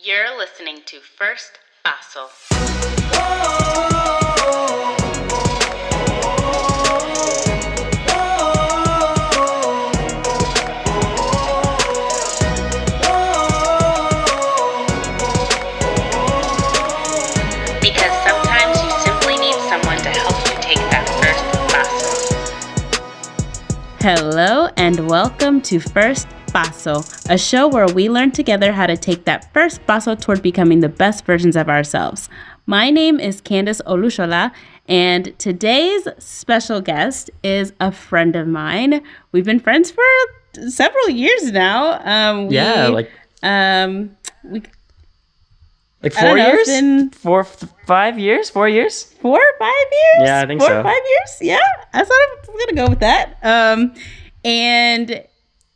You're listening to First Fossil. Because sometimes you simply need someone to help you take that first fossil. Hello and welcome to First Fossil, a show where we learn together how to take that first fossil toward becoming the best versions of ourselves. My name is Candace Olushola, and today's special guest is a friend of mine. We've been friends for several years now. Like 4 years? 5 years? 4 years? 4 or 5 years? Yeah, I think 4 so. or 5 years? Yeah, I thought I was going to go with that. And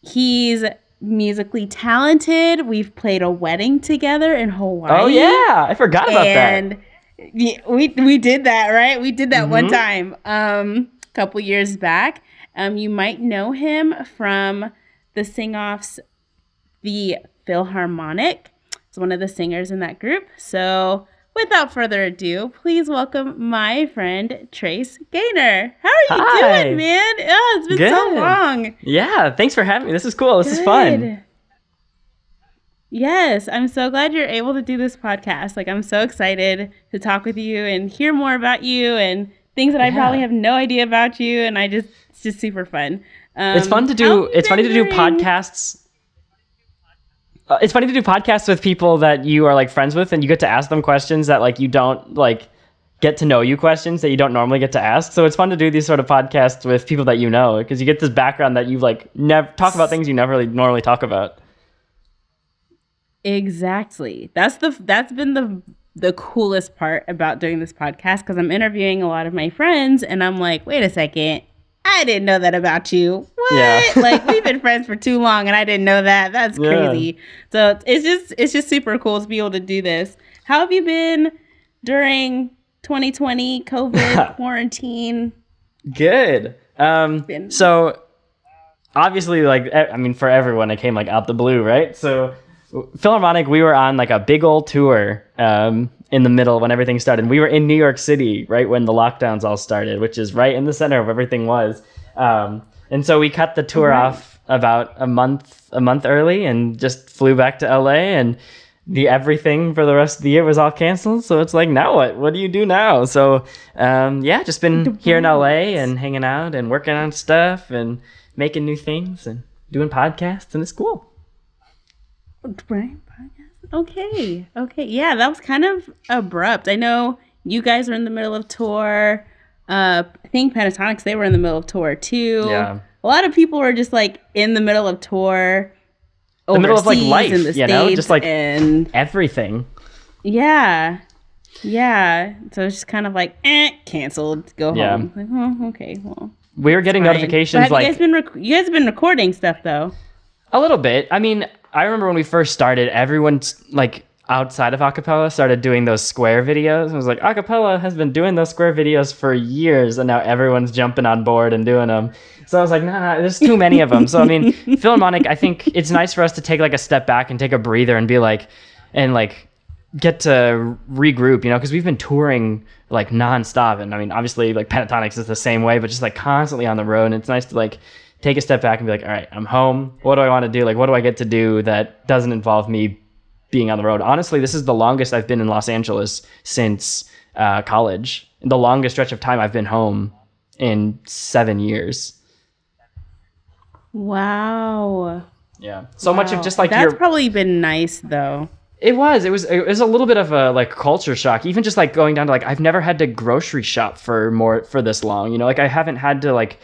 he's musically talented. We've played a wedding together in Hawaii. Oh, yeah. I forgot about that. And we did that, right? We did that one time a couple years back. You might know him from the sing-offs, the Philharmonic. It's one of the singers in that group. So without further ado, please welcome my friend Trace Gaynor. How are you doing, man? Oh, it's been so long. Yeah, thanks for having me. This is cool. This is fun. Yes, I'm so glad you're able to do this podcast. Like, I'm so excited to talk with you and hear more about you and things that I probably have no idea about you. And it's just super fun. It's fun to do. It's funny to do podcasts. It's funny to do podcasts with people that you are like friends with, and you get to ask them questions that like you don't like get to know you questions that you don't normally get to ask. So it's fun to do these sort of podcasts with people that you know, because you get this background that you like never talk about things you never really normally talk about. Exactly. That's been the coolest part about doing this podcast, because I'm interviewing a lot of my friends, and I'm like, wait a second. I didn't know that about you. What? Yeah. Like, we've been friends for too long and I didn't know that. That's crazy. So it's just super cool to be able to do this. How have you been during 2020 COVID quarantine? Good. So obviously, like, I mean, for everyone, it came like out the blue, right? So Philharmonic, we were on like a big old tour in the middle when everything started. We were in New York City right when the lockdowns all started, which is right in the center of everything was. And so we cut the tour off about a month early and just flew back to LA, and everything for the rest of the year was all canceled. So it's like, now what? What do you do now? So just been here in LA and hanging out and working on stuff and making new things and doing podcasts, and it's cool. Right. Okay. Yeah, that was kind of abrupt. I know you guys were in the middle of tour. I think Pentatonics, they were in the middle of tour too. Yeah. A lot of people were just like in the middle of tour. The middle of like life, in the you know, just like and everything. Yeah. So it's just kind of like, canceled. Go home. Like, oh, okay. Well, we were getting notifications. But you guys have been recording stuff though. A little bit. I mean, I remember when we first started, everyone's like outside of Acapella started doing those Square videos. It was like, Acapella has been doing those Square videos for years, and now everyone's jumping on board and doing them. So I was like, nah, there's too many of them. So I mean, Philharmonic, I think it's nice for us to take like a step back and take a breather and be like, and like get to regroup, you know, because we've been touring like nonstop. And I mean, obviously like Pentatonics is the same way, but just like constantly on the road. And it's nice to like take a step back and be like, all right, I'm home. What do I want to do? Like, what do I get to do that doesn't involve me being on the road? Honestly, this is the longest I've been in Los Angeles since college. The longest stretch of time I've been home in 7 years. Wow. Yeah. So much of just like that's probably been nice though. It was a little bit of a like culture shock. Even just like going down to like, I've never had to grocery shop for this long, you know, like I haven't had to like,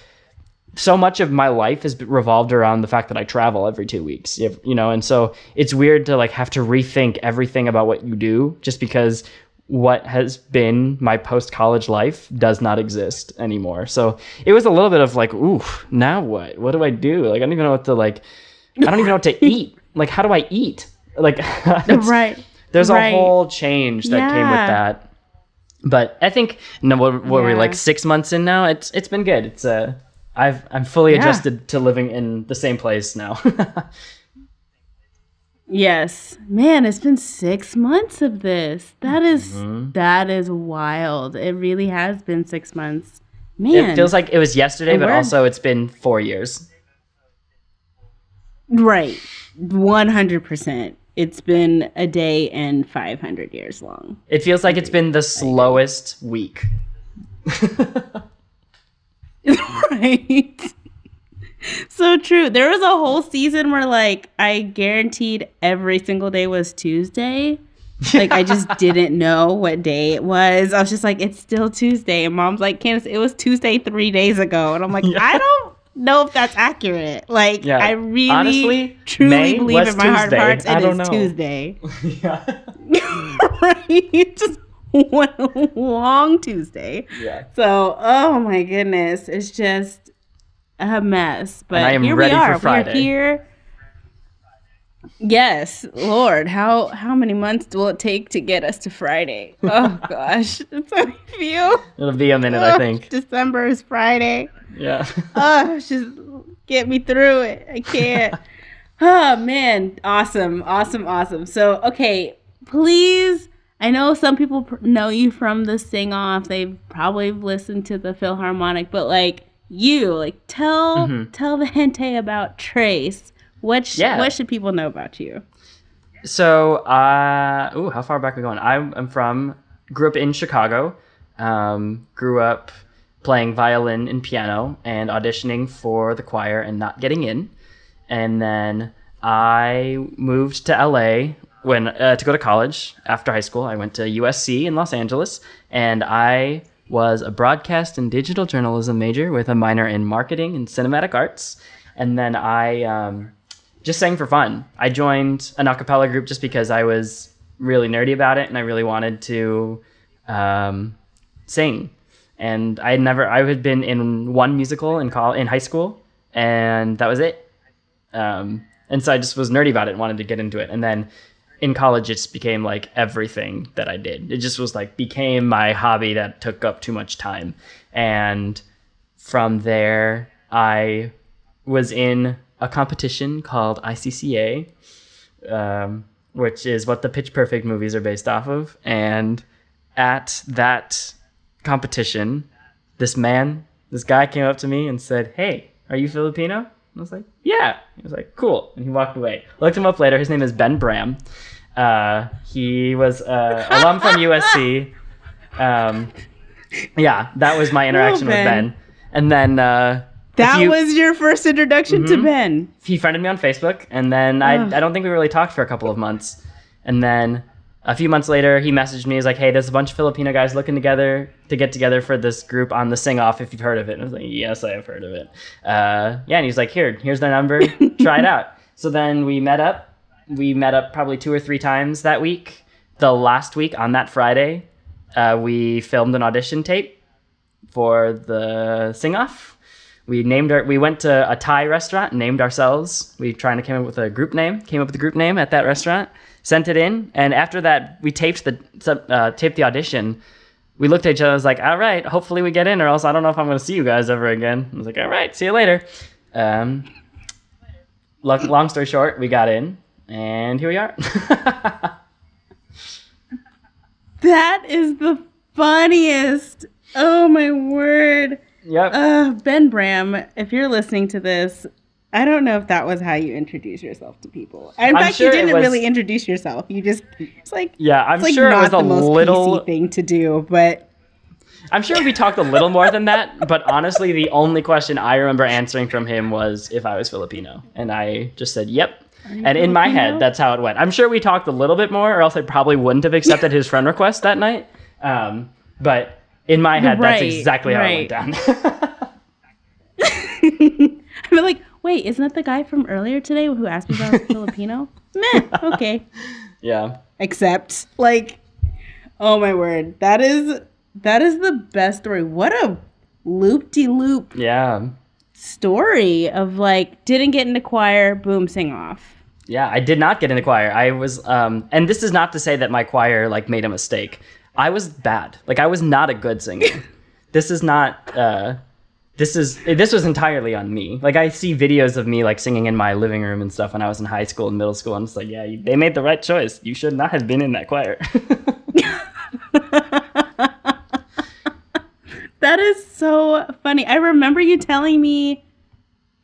so much of my life has revolved around the fact that I travel every 2 weeks, you know, and so it's weird to like have to rethink everything about what you do just because what has been my post-college life does not exist anymore. So it was a little bit of like, ooh, now what? What do I do? Like, I don't even know what to eat. Like, how do I eat? Like, right. There's a whole change that came with that. But I think, what were we like 6 months in now? It's been good. It's I'm fully adjusted to living in the same place now. Yes. Man, it's been 6 months of this. That is wild. It really has been 6 months. Man. It feels like it was yesterday, And but also it's been 4 years. Right. 100%. It's been a day and 500 years long. It feels like it's been the slowest week. Right. So true. There was a whole season where like I guaranteed every single day was Tuesday. Like I just didn't know what day it was. I was just like, it's still Tuesday. And Mom's like, Candace, it was Tuesday 3 days ago. And I'm like, I don't know if that's accurate. Like I really honestly, truly May believe in my heart of hearts it is Tuesday. Right. Just one long Tuesday. Yeah. So, oh my goodness. It's just a mess. But and I am here ready we are. For Friday. We're here. Yes, Lord, how many months will it take to get us to Friday? Oh gosh, that's how I feel. It'll be a minute, I think. December is Friday. Yeah. Just get me through it. I can't. Oh man, awesome. So, okay, please. I know some people know you from the sing off. They've probably listened to the Philharmonic, but like you, like tell the gente about Trace. What should people know about you? So, how far back are we going? Grew up in Chicago. Grew up playing violin and piano and auditioning for the choir and not getting in. And then I moved to LA to go to college after high school. I went to USC in Los Angeles, and I was a broadcast and digital journalism major with a minor in marketing and cinematic arts. And then I just sang for fun. I joined an acapella group just because I was really nerdy about it and I really wanted to sing. And I had been in one musical in high school, and that was it. And so I just was nerdy about it and wanted to get into it. And then in college, it just became like everything that I did. It just was like became my hobby that took up too much time. And from there, I was in a competition called ICCA, which is what the Pitch Perfect movies are based off of. And at that competition, this guy came up to me and said, "Hey, are you Filipino?" And I was like, "Yeah." He was like, "Cool." And he walked away. Looked him up later. His name is Ben Bram. He was alum from USC. Yeah, that was my interaction with Ben. And then that was your first introduction to Ben. He friended me on Facebook, and then I don't think we really talked for a couple of months. And then a few months later, he messaged me. He's like, "Hey, there's a bunch of Filipino guys looking to get together for this group on the Sing Off, if you've heard of it." And I was like, "Yes, I have heard of it." And he's like, here's their number. Try it out. So then we met up. We met up probably 2 or 3 times that week. The last week on that Friday, we filmed an audition tape for the Sing Off. We went to a Thai restaurant, named ourselves. We came up with a group name at that restaurant, sent it in, and after that, we taped the audition. We looked at each other and was like, all right, hopefully we get in, or else I don't know if I'm going to see you guys ever again. I was like, all right, see you later. Long story short, we got in, and here we are. That is the funniest. Oh, my word. Yep. Ben Bram, if you're listening to this, I don't know if that was how you introduce yourself to people. In fact, you didn't really introduce yourself. You just, it's like, I'm it's sure like it was not a the most little PC thing to do, but I'm sure we talked a little more than that. But honestly, the only question I remember answering from him was if I was Filipino, and I just said, "Yep." And in my head, that's how it went. I'm sure we talked a little bit more, or else I probably wouldn't have accepted his friend request that night. But in my head, that's exactly how it went down. I'm like, wait, isn't that the guy from earlier today who asked me if I was Filipino? Meh, okay. Yeah. Except, like, oh my word, that is the best story. What a loop-de-loop story of, like, didn't get into choir, boom, sing off. Yeah, I did not get into choir. I was, and this is not to say that my choir, like, made a mistake. I was bad. Like, I was not a good singer. This this was entirely on me. Like, I see videos of me like singing in my living room and stuff when I was in high school and middle school, and it's like, yeah, they made the right choice. You should not have been in that choir. That is so funny. I remember you telling me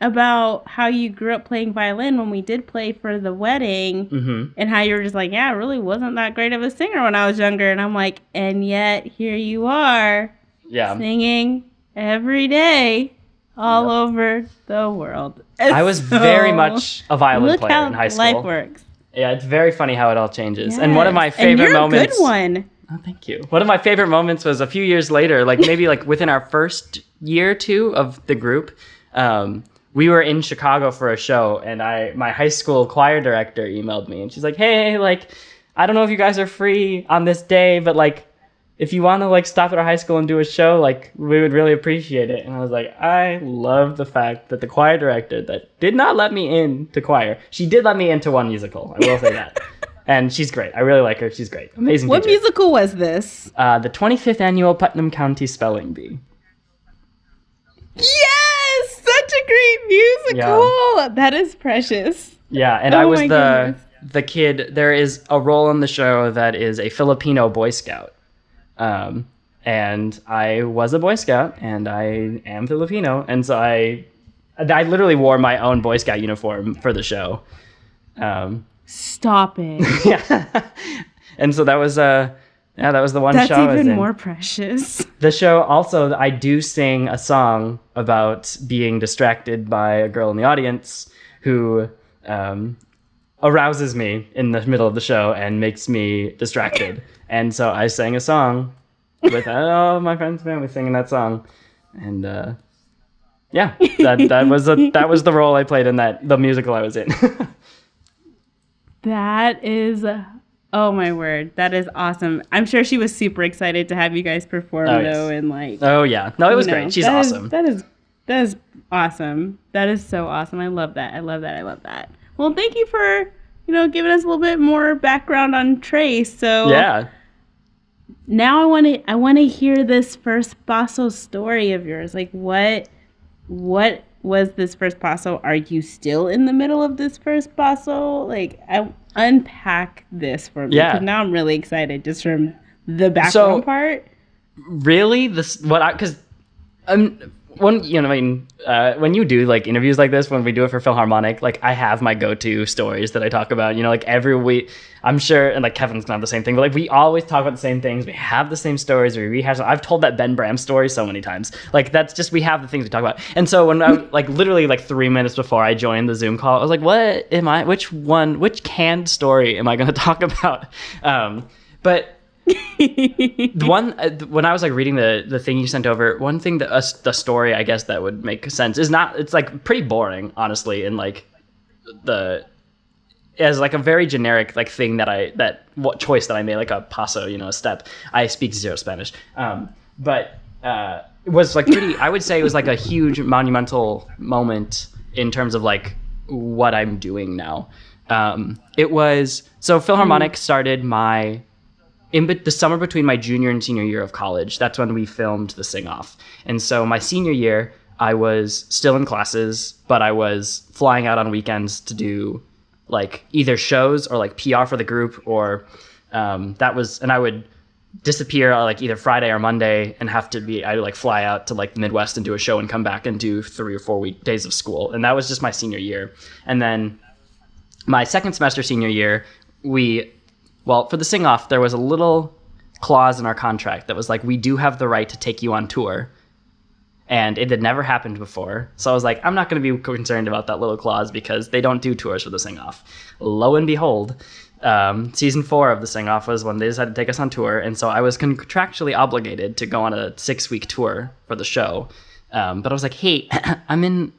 about how you grew up playing violin when we did play for the wedding, and how you were just like, yeah, I really wasn't that great of a singer when I was younger. And I'm like, and yet here you are, singing every day all over the world. I was very much a violin player in high school. Life works. Yeah, it's very funny how it all changes. Yes. And one of my favorite moments. A good one. Oh, thank you. One of my favorite moments was a few years later, like maybe like within our first year or two of the group. We were in Chicago for a show, and my high school choir director emailed me, and she's like, hey, like, I don't know if you guys are free on this day, but like, if you want to like stop at our high school and do a show, like, we would really appreciate it. And I was like, I love the fact that the choir director that did not let me into choir, she did let me into one musical. I will say that. And she's great. I really like her. She's great. Amazing What teacher. musical was this? The 25th Annual Putnam County Spelling Bee. Yes! Such a great musical! Yeah. That is precious. Yeah, and I was the kid. There is a role in the show that is a Filipino Boy Scout. And I was a Boy Scout, and I am Filipino, and so I literally wore my own Boy Scout uniform for the show. Stop it. Yeah. And so that was that was the one That's show I was in. That's even more precious. The show also, I do sing a song about being distracted by a girl in the audience who arouses me in the middle of the show and makes me distracted. And so I sang a song with all my friends and family singing that song. And yeah, that was the role I played in the musical I was in. That is, oh my word, that is awesome. I'm sure she was super excited to have you guys perform though, and like. Oh yeah, no, it was great. She's awesome. That is awesome. That is so awesome. I love that. Well, thank you for giving us a little bit more background on Trace. So yeah. Now I want to hear this first basso story of yours. Like what was this first basso? Are you still in the middle of this first basso? Like, unpack this for me. Yeah. Because now I'm really excited just from the background part. Really, when you do like interviews like this, when we do it for Philharmonic, like I have my go-to stories that I talk about, like every week, I'm sure, and like Kevin's not the same thing, but like we always talk about the same things. We have the same stories. We rehash them. I've told that Ben Bram story so many times. Like that's just, we have the things we talk about. And so when I like literally like 3 minutes before I joined the Zoom call, I was like, which canned story am I going to talk about? But when I was like reading the thing you sent over, one thing that the story I guess that would make sense is it's like pretty boring, honestly, and like as like a very generic like thing what choice that I made, like a paso, a step. I speak zero Spanish, but it was like pretty. I would say it was like a huge monumental moment in terms of like what I'm doing now. It was so Philharmonic started in the summer between my junior and senior year of college. That's when we filmed the sing-off. And so my senior year, I was still in classes, but I was flying out on weekends to do like either shows or like PR for the group, or and I would disappear like either Friday or Monday and I would like fly out to like the Midwest and do a show and come back and do 3 or 4 days of school. And that was just my senior year. And then my second semester senior year, for the sing-off, there was a little clause in our contract that was like, we do have the right to take you on tour. And it had never happened before. So I was like, I'm not going to be concerned about that little clause because they don't do tours for the sing-off. Lo and behold, season 4 of the sing-off was when they decided to take us on tour. And so I was contractually obligated to go on a 6-week tour for the show. But I was like, hey, I'm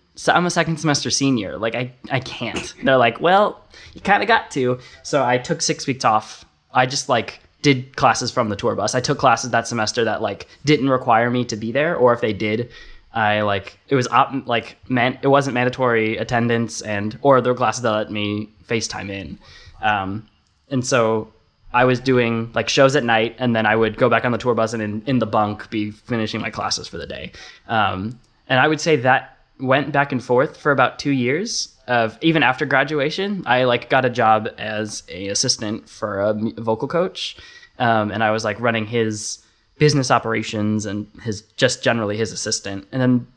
a second semester senior. Like, I can't. They're like, well, you kind of got to. So I took 6 weeks off. I just like did classes from the tour bus. I took classes that semester that like didn't require me to be there, or if they did, it wasn't mandatory attendance, or there were classes that let me FaceTime in. And so I was doing like shows at night, and then I would go back on the tour bus and in the bunk be finishing my classes for the day. And I would say that went back and forth for about 2 years. Even after graduation, I like got a job as a assistant for a vocal coach. And I was like running his business operations and generally his assistant. And then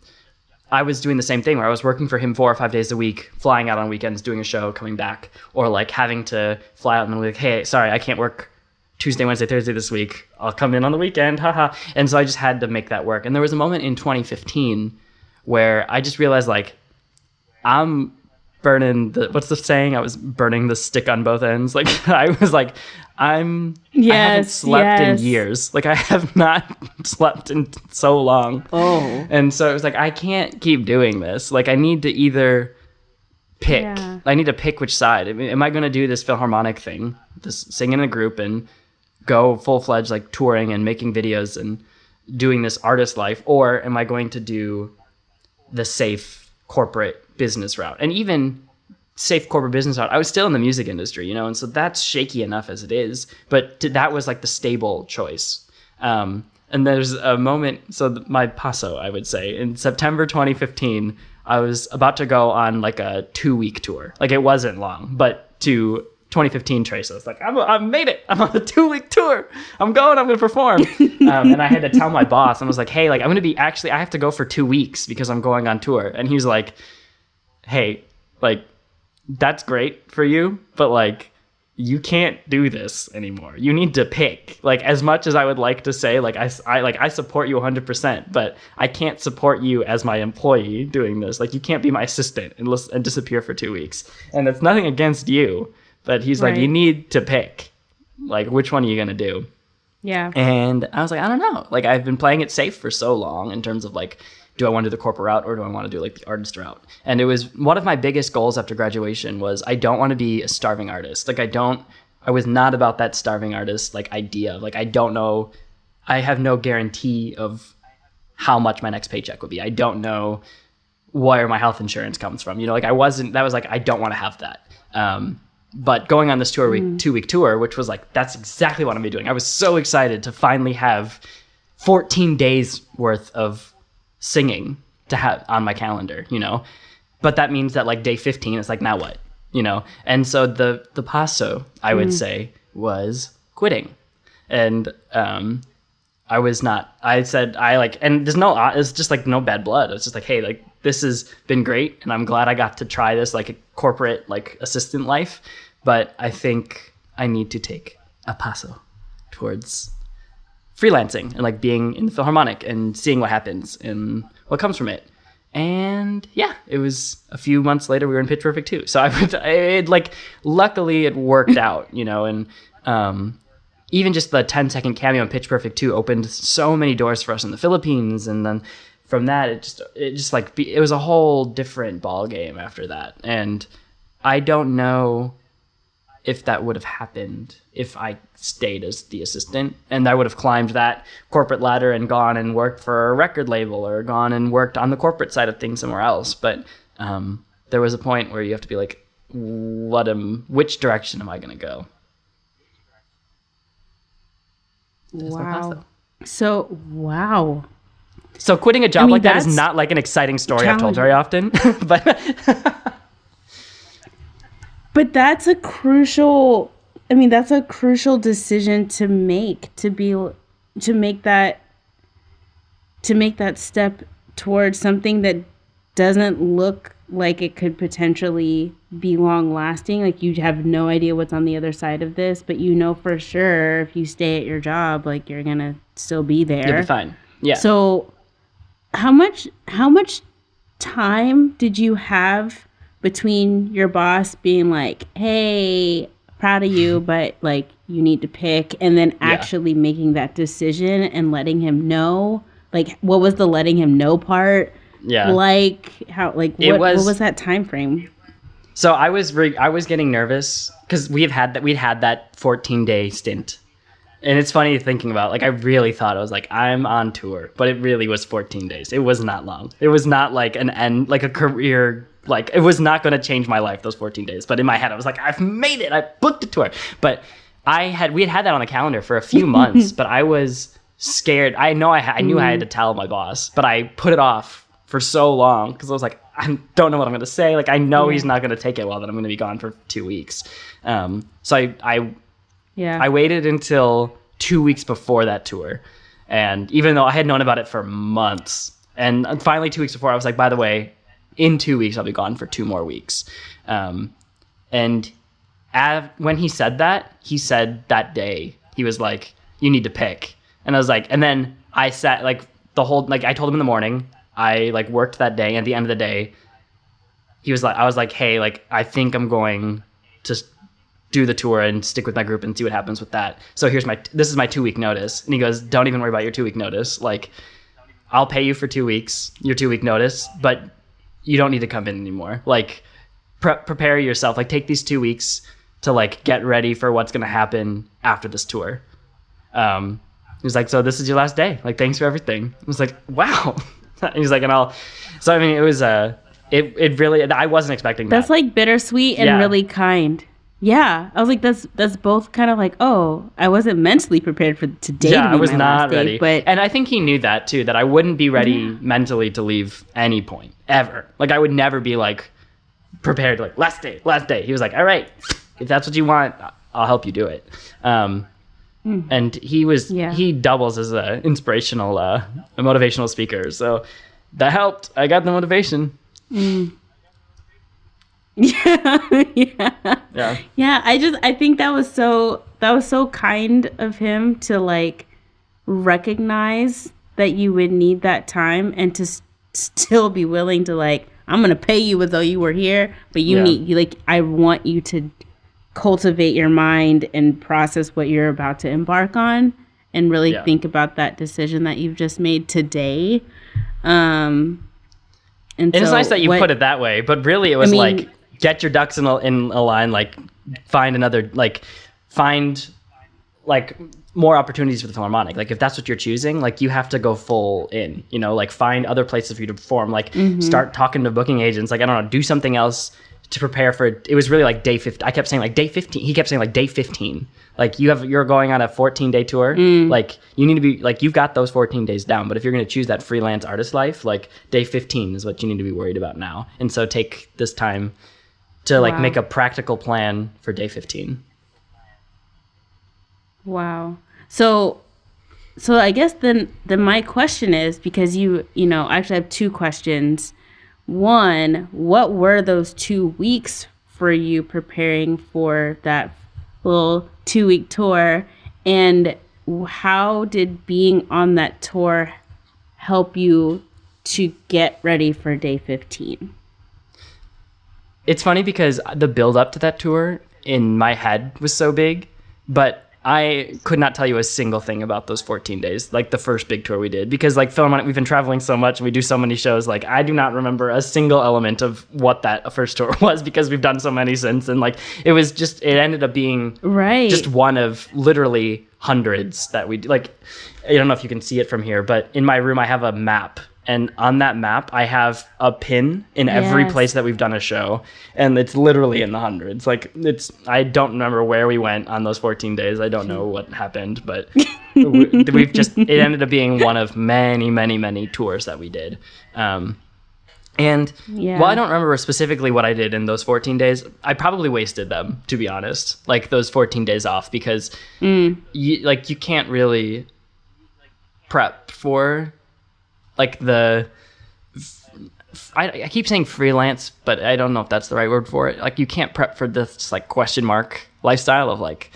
I was doing the same thing where I was working for him 4 or 5 days a week, flying out on weekends, doing a show, coming back, or like having to fly out and be like, hey, sorry, I can't work Tuesday, Wednesday, Thursday this week. I'll come in on the weekend, haha. And so I just had to make that work. And there was a moment in 2015 where I just realized like I'm burning what's the saying? I was burning the stick on both ends. Like I was like, I haven't slept in years. Like I have not slept in so long. Oh. And so it was like, I can't keep doing this. Like I need to either pick. Yeah. I need to pick which side. I mean, am I going to do this Philharmonic thing, this sing in a group and go full-fledged like touring and making videos and doing this artist life? Or am I going to do the safe corporate business route? And even safe corporate business route, I was still in the music industry, and so that's shaky enough as it is, but that was like the stable choice. And there's a moment, so my paso, I would say, in September 2015, I was about to go on like a 2-week tour. Like it wasn't long, but to 2015 Trace, I was like, I made it. I'm on a 2-week tour. I'm going to perform. And I had to tell my boss, I was like, hey, like I'm going to be I have to go for 2 weeks because I'm going on tour. And he was like, hey, like, that's great for you, but like you can't do this anymore. You need to pick. Like as much as I would like to say like I support you 100%, but I can't support you as my employee doing this. Like you can't be my assistant and disappear for 2 weeks. And it's nothing against you, but he's like, you need to pick. Like which one are you going to do? Yeah. And I was like, I don't know. Like I've been playing it safe for so long in terms of like, do I want to do the corporate route or do I want to do like the artist route? And it was one of my biggest goals after graduation was I don't want to be a starving artist. Like I was not about that starving artist like idea. Like I don't know, I have no guarantee of how much my next paycheck would be. I don't know where my health insurance comes from. Like I don't want to have that. But going on this tour, 2-week tour, which was like, that's exactly what I'm doing. I was so excited to finally have 14 days worth of singing to have on my calendar, but that means that like day 15 is like, now what, and so the paso I would say was quitting. And I was not, I said, and it's just like no bad blood. It's just like, hey, like this has been great and I'm glad I got to try this like a corporate like assistant life, but I think I need to take a paso towards freelancing and like being in the Philharmonic and seeing what happens and what comes from it. And yeah, it was a few months later we were in Pitch Perfect 2. So luckily it worked out, and even just the 10-second cameo in Pitch Perfect 2 opened so many doors for us in the Philippines. And then from that, it was a whole different ball game after that. And I don't know if that would have happened if I stayed as the assistant and I would have climbed that corporate ladder and gone and worked for a record label or gone and worked on the corporate side of things somewhere else. But there was a point where you have to be like, which direction am I going to go? Wow. Wow. So quitting a job like that is not like an exciting story I've told very often, but But that's a crucial decision to make, to make that step towards something that doesn't look like it could potentially be long lasting. Like you have no idea what's on the other side of this, but for sure if you stay at your job, like you're going to still be there. You'll be fine. Yeah. So how much time did you have between your boss being like, hey, proud of you, but like you need to pick, and then actually making that decision and letting him know? Like what was the letting him know part? Yeah. Like how, like what was that time frame? So I was getting nervous because we'd had that 14-day stint. And it's funny thinking about, like, I really thought I was like, I'm on tour, but it really was 14 days. It was not long. It was not like an end, like a career, like it was not going to change my life those 14 days. But in my head, I was like, I've made it. I booked a tour. But we had that on the calendar for a few months, but I was scared. I knew I had to tell my boss, but I put it off for so long because I was like, I don't know what I'm going to say. Like, I know he's not going to take it well that I'm going to be gone for 2 weeks. So I waited until 2 weeks before that tour. And even though I had known about it for months, and finally 2 weeks before, I was like, by the way, in 2 weeks, I'll be gone for 2 more weeks. And when he said that day, he was like, you need to pick. And I was like, and then I sat like the whole, like I told him in the morning, I like worked that day. And at the end of the day, I was like, hey, like, I think I'm going to do the tour and stick with my group and see what happens with that. So this is my 2 week notice. And he goes, don't even worry about your 2 week notice. Like, I'll pay you for 2 weeks, your 2 week notice, but you don't need to come in anymore. Like, prepare yourself. Like, take these 2 weeks to like get ready for what's going to happen after this tour. He was like, so this is your last day. Like, thanks for everything. I was like, wow. He's like, so I mean, it was, it really, I wasn't expecting that. That's like bittersweet and really kind. Yeah. I was like, that's both kind of like, oh, I wasn't mentally prepared for today to be I was my not last day, ready. but and I think he knew that too, that I wouldn't be ready mentally to leave any point ever. Like, I would never be like prepared, like last day. He was like, all right, if that's what you want, I'll help you do it. And he doubles as a inspirational, a motivational speaker. So that helped. I got the motivation. Yeah. I think that was so kind of him to like recognize that you would need that time and to still be willing to like, I'm going to pay you as though you were here, but I want you to cultivate your mind and process what you're about to embark on and really think about that decision that you've just made today. And it's nice that you put it that way, but really it was like, get your ducks in a line, like find more opportunities for the Philharmonic. Like, if that's what you're choosing, like, you have to go full in, you know, like find other places for you to perform, like start talking to booking agents, like, I don't know, do something else to prepare for it. It was really like day 15. I kept saying like day 15. He kept saying like day 15. Like, you're going on a 14-day tour. Like, you need to be like, you've got those 14 days down. But if you're going to choose that freelance artist life, like day 15 is what you need to be worried about now. And so take this time to like make a practical plan for day 15. Wow. So I guess then my question is, because I actually have two questions. One, what were those 2 weeks for you preparing for that little 2 week tour? And how did being on that tour help you to get ready for day 15? It's funny because the build up to that tour in my head was so big, but I could not tell you a single thing about those 14 days, like the first big tour we did, because like Philharmonic, we've been traveling so much and we do so many shows. Like, I do not remember a single element of what that first tour was because we've done so many since. And like, it ended up being just one of literally hundreds that we do. Like, I don't know if you can see it from here, but in my room, I have a map. And on that map, I have a pin in every place that we've done a show. And it's literally in the hundreds. Like, I don't remember where we went on those 14 days. I don't know what happened, but it ended up being one of many, many, many tours that we did. While I don't remember specifically what I did in those 14 days, I probably wasted them, to be honest. Like, those 14 days off, because you can't really prep for like I keep saying freelance, but I don't know if that's the right word for it. Like, you can't prep for this like question mark lifestyle of like,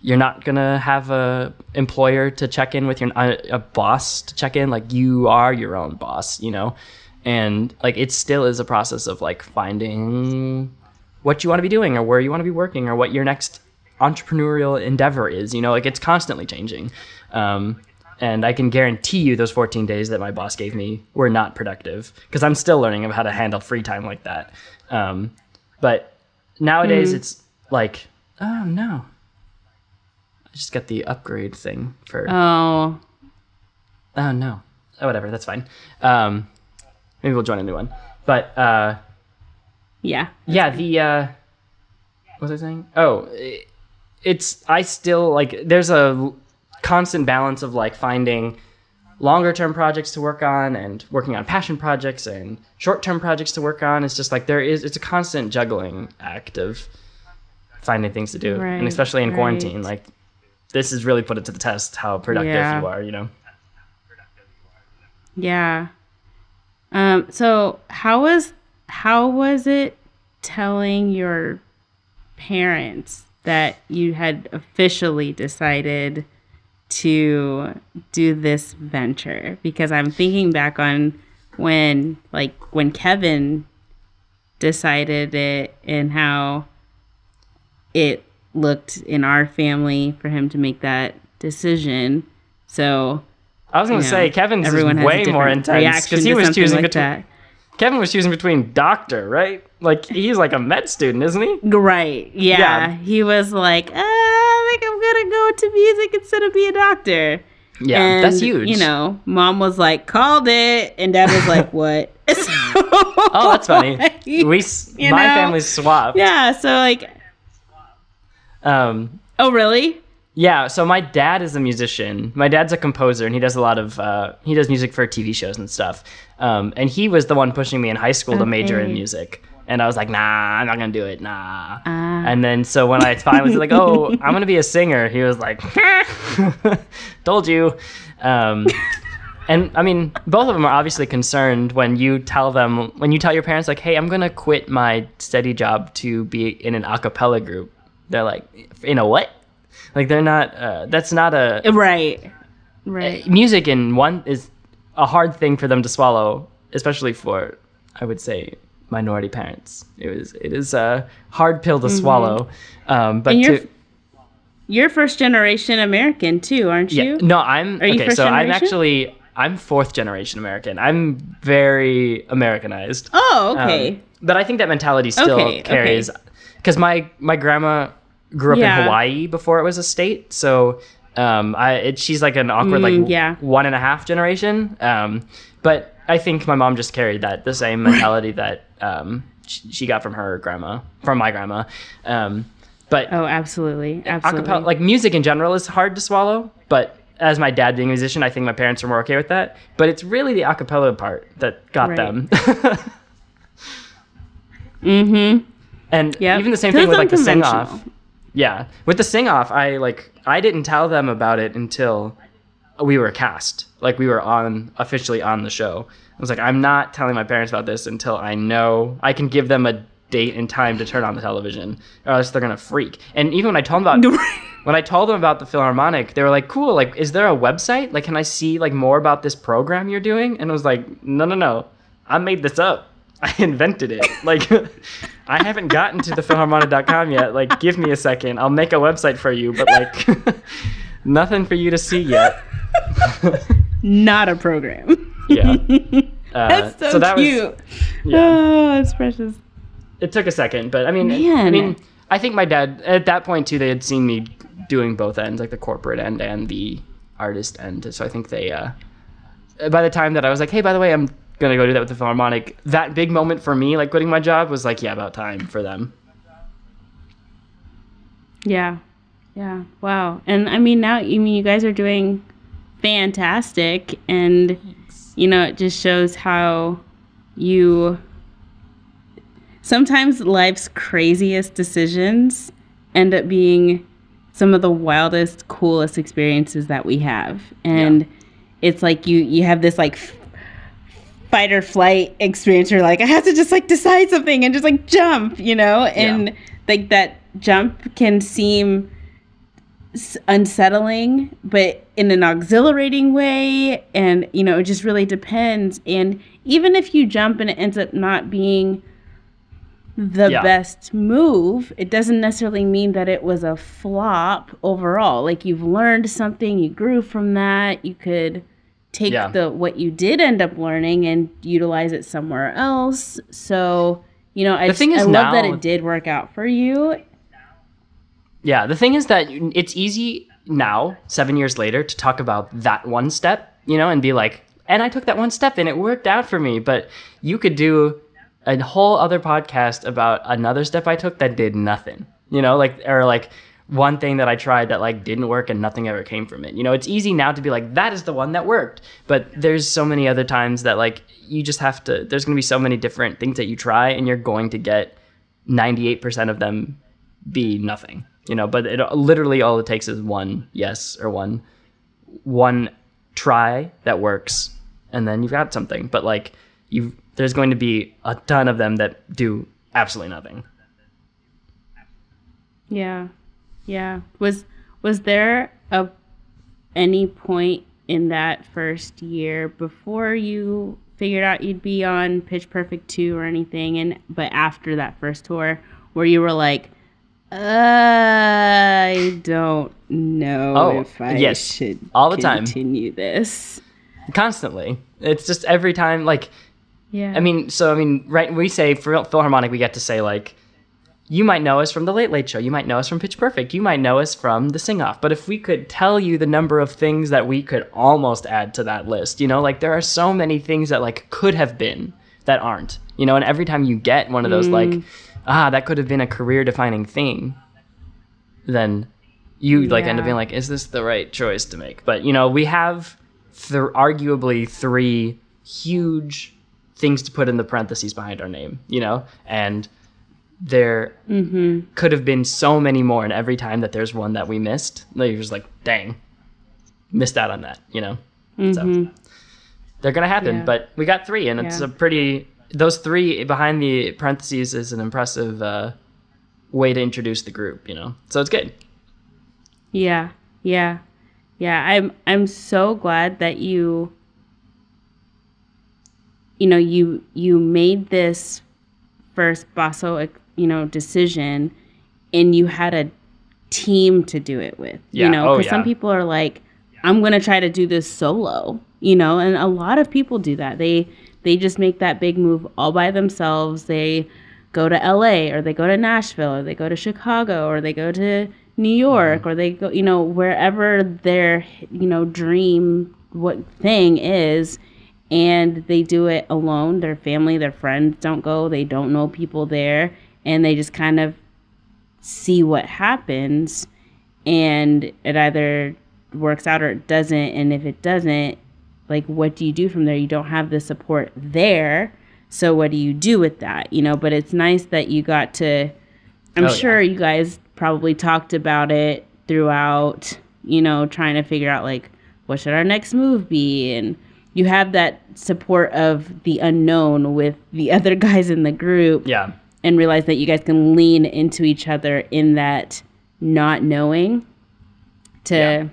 you're not gonna have a employer to check in with, a boss to check in. Like, you are your own boss, you know? And like, it still is a process of like finding what you want to be doing or where you want to be working or what your next entrepreneurial endeavor is, you know, like, it's constantly changing. And I can guarantee you those 14 days that my boss gave me were not productive because I'm still learning about how to handle free time like that. But nowadays it's like, oh no, I just got the upgrade thing for. Oh no. Oh, whatever. That's fine. Maybe we'll join a new one. But yeah. What was I saying? Oh, I still like, there's a constant balance of like finding longer term projects to work on and working on passion projects and short term projects to work on. It's just like it's a constant juggling act of finding things to do. And especially in quarantine, like this has really put it to the test how productive you are, you know? Yeah. So how was it telling your parents that you had officially decided to do this venture? Because I'm thinking back on when Kevin decided it and how it looked in our family for him to make that decision. So I was going to say Kevin's is way more intense because he was choosing between. Kevin was choosing between doctor, right? Like he's like a med student, isn't he? Right. Yeah. He was like, I think I'm gonna go to music instead of be a doctor. Yeah, and, that's huge. You know, mom was like, called it, and dad was like, what? Oh, that's funny. My family swapped. Yeah. So like. Oh really? Yeah, so my dad is a musician. My dad's a composer, and he does a lot of he does music for TV shows and stuff. And he was the one pushing me in high school to major in music. And I was like, nah, I'm not gonna do it, nah. And then so when I finally was like, oh, I'm gonna be a singer, he was like, told you. And I mean, both of them are obviously concerned when you tell your parents like, hey, I'm gonna quit my steady job to be in an acapella group. They're like, in a what? Like they're not. That's not a right. Music is a hard thing for them to swallow, especially for, I would say, minority parents. It is a hard pill to swallow. But you're first generation American too, aren't you? Yeah. No, I'm. Are you first generation? I'm fourth generation American. I'm very Americanized. Oh, okay. But I think that mentality still carries, because my grandma grew up in Hawaii before it was a state, so she's like an awkward 1.5 generation. But I think my mom just carried the same mentality that she got from my grandma. But absolutely. Acapella, like music in general, is hard to swallow. But as my dad being a musician, I think my parents are more okay with that. But it's really the acapella part that got them. And even the same thing with like the sing off. Yeah, with the sing off, I didn't tell them about it until we were cast. Like we were officially on the show. I was like, I'm not telling my parents about this until I know I can give them a date and time to turn on the television, or else they're gonna freak. And even when I told them about the Philharmonic, they were like, cool, like is there a website? Like can I see like more about this program you're doing? And I was like, no, I made this up. I invented it. Like I haven't gotten to the Philharmonic.com yet. Like give me a second. I'll make a website for you, but like nothing for you to see yet. Not a program. Yeah. That's so cute. Oh, that's precious. It took a second, but I mean, I think my dad at that point too, they had seen me doing both ends, like the corporate end and the artist end. So I think they, by the time that I was like, hey, by the way, I'm gonna go do that with the Philharmonic, that big moment for me, like quitting my job, was like, yeah, about time for them. Yeah. Wow. And I mean, now you guys are doing fantastic, and it just shows how sometimes life's craziest decisions end up being some of the wildest, coolest experiences that we have. And it's like you have this like fight or flight experience. You're like, I have to just like decide something and just like jump, and like that jump can seem unsettling, but in an exhilarating way. And it just really depends. And even if you jump and it ends up not being the best move, it doesn't necessarily mean that it was a flop overall. Like you've learned something, you grew from that. You could take what you did end up learning and utilize it somewhere else. So I love that it did work out for you. Yeah, the thing is that it's easy now, 7 years later, to talk about that one step, and be like, and I took that one step and it worked out for me. But you could do a whole other podcast about another step I took that did nothing, or one thing that I tried that like didn't work and nothing ever came from it. You know, it's easy now to be like, that is the one that worked. But there's so many other times that like you just have to, there's going to be so many different things that you try and you're going to get 98% of them be nothing, you know, but it literally all it takes is one yes or one try that works. And then you've got something, but like there's going to be a ton of them that do absolutely nothing. Yeah. Yeah. Was there any point in that first year before you figured out you'd be on Pitch Perfect 2 or anything, but after that first tour where you were like, I don't know if I should all the continue this? Constantly. It's just every time, like, yeah. I mean, right, we say for Philharmonic, we get to say, like, you might know us from The Late Late Show. You might know us from Pitch Perfect. You might know us from The Sing Off. But if we could tell you the number of things that we could almost add to that list, you know, like there are so many things that like could have been that aren't, you know, and every time you get one of those like, that could have been a career defining thing, then you like end up being like, is this the right choice to make? But, you know, we have arguably 3 huge things to put in the parentheses behind our name, you know, and there could have been so many more, and every time that there's one that we missed, you're just like, dang, missed out on that, you know. So they're gonna happen, but we got 3, and it's a pretty, those 3 behind the parentheses is an impressive way to introduce the group, you know, so it's good. I'm so glad that you made this first Basso, you know, decision, and you had a team to do it with, you know, because some people are like, I'm going to try to do this solo, you know, and a lot of people do that. They just make that big move all by themselves. They go to LA, or they go to Nashville, or they go to Chicago, or they go to New York, or they go, you know, wherever their, you know, dream thing is, and they do it alone. Their family, their friends don't go. They don't know people there. And they just kind of see what happens, and it either works out or it doesn't. And if it doesn't, like, what do you do from there? You don't have the support there. So what do you do with that? You know, but it's nice that you got to, I'm sure you guys probably talked about it throughout, you know, trying to figure out, like, what should our next move be? And you have that support of the unknown with the other guys in the group. Yeah. And realize that you guys can lean into each other in that not knowing to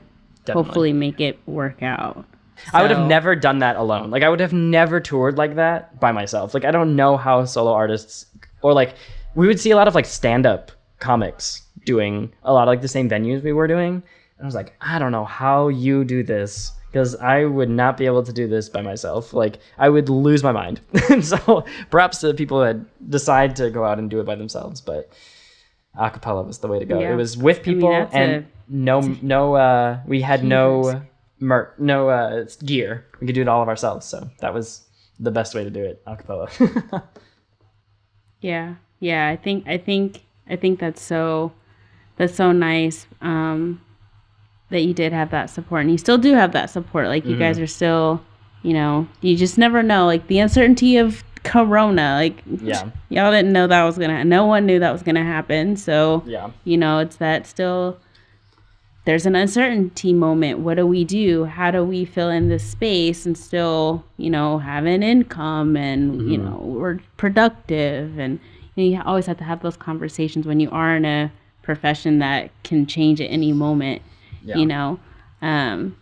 hopefully make it work out. So, I would have never done that alone. Like, I would have never toured like that by myself. Like, I don't know how solo artists, or like, we would see a lot of like stand-up comics doing a lot of like the same venues we were doing. And I was like, I don't know how you do this, because I would not be able to do this by myself. Like, I would lose my mind. So perhaps the people that decide to go out and do it by themselves, but acapella was the way to go. It was with people, and we had no gear. We could do it all of ourselves. So that was the best way to do it, acapella. Yeah. I think that's so nice. That you did have that support, and you still do have that support. Like, you guys are still, you know, you just never know, like the uncertainty of Corona, like, y'all didn't know that was no one knew that was gonna happen. So you know, it's that still, there's an uncertainty moment. What do we do? How do we fill in this space and still, you know, have an income, and you know, we're productive, and you always have to have those conversations when you are in a profession that can change at any moment. You know, and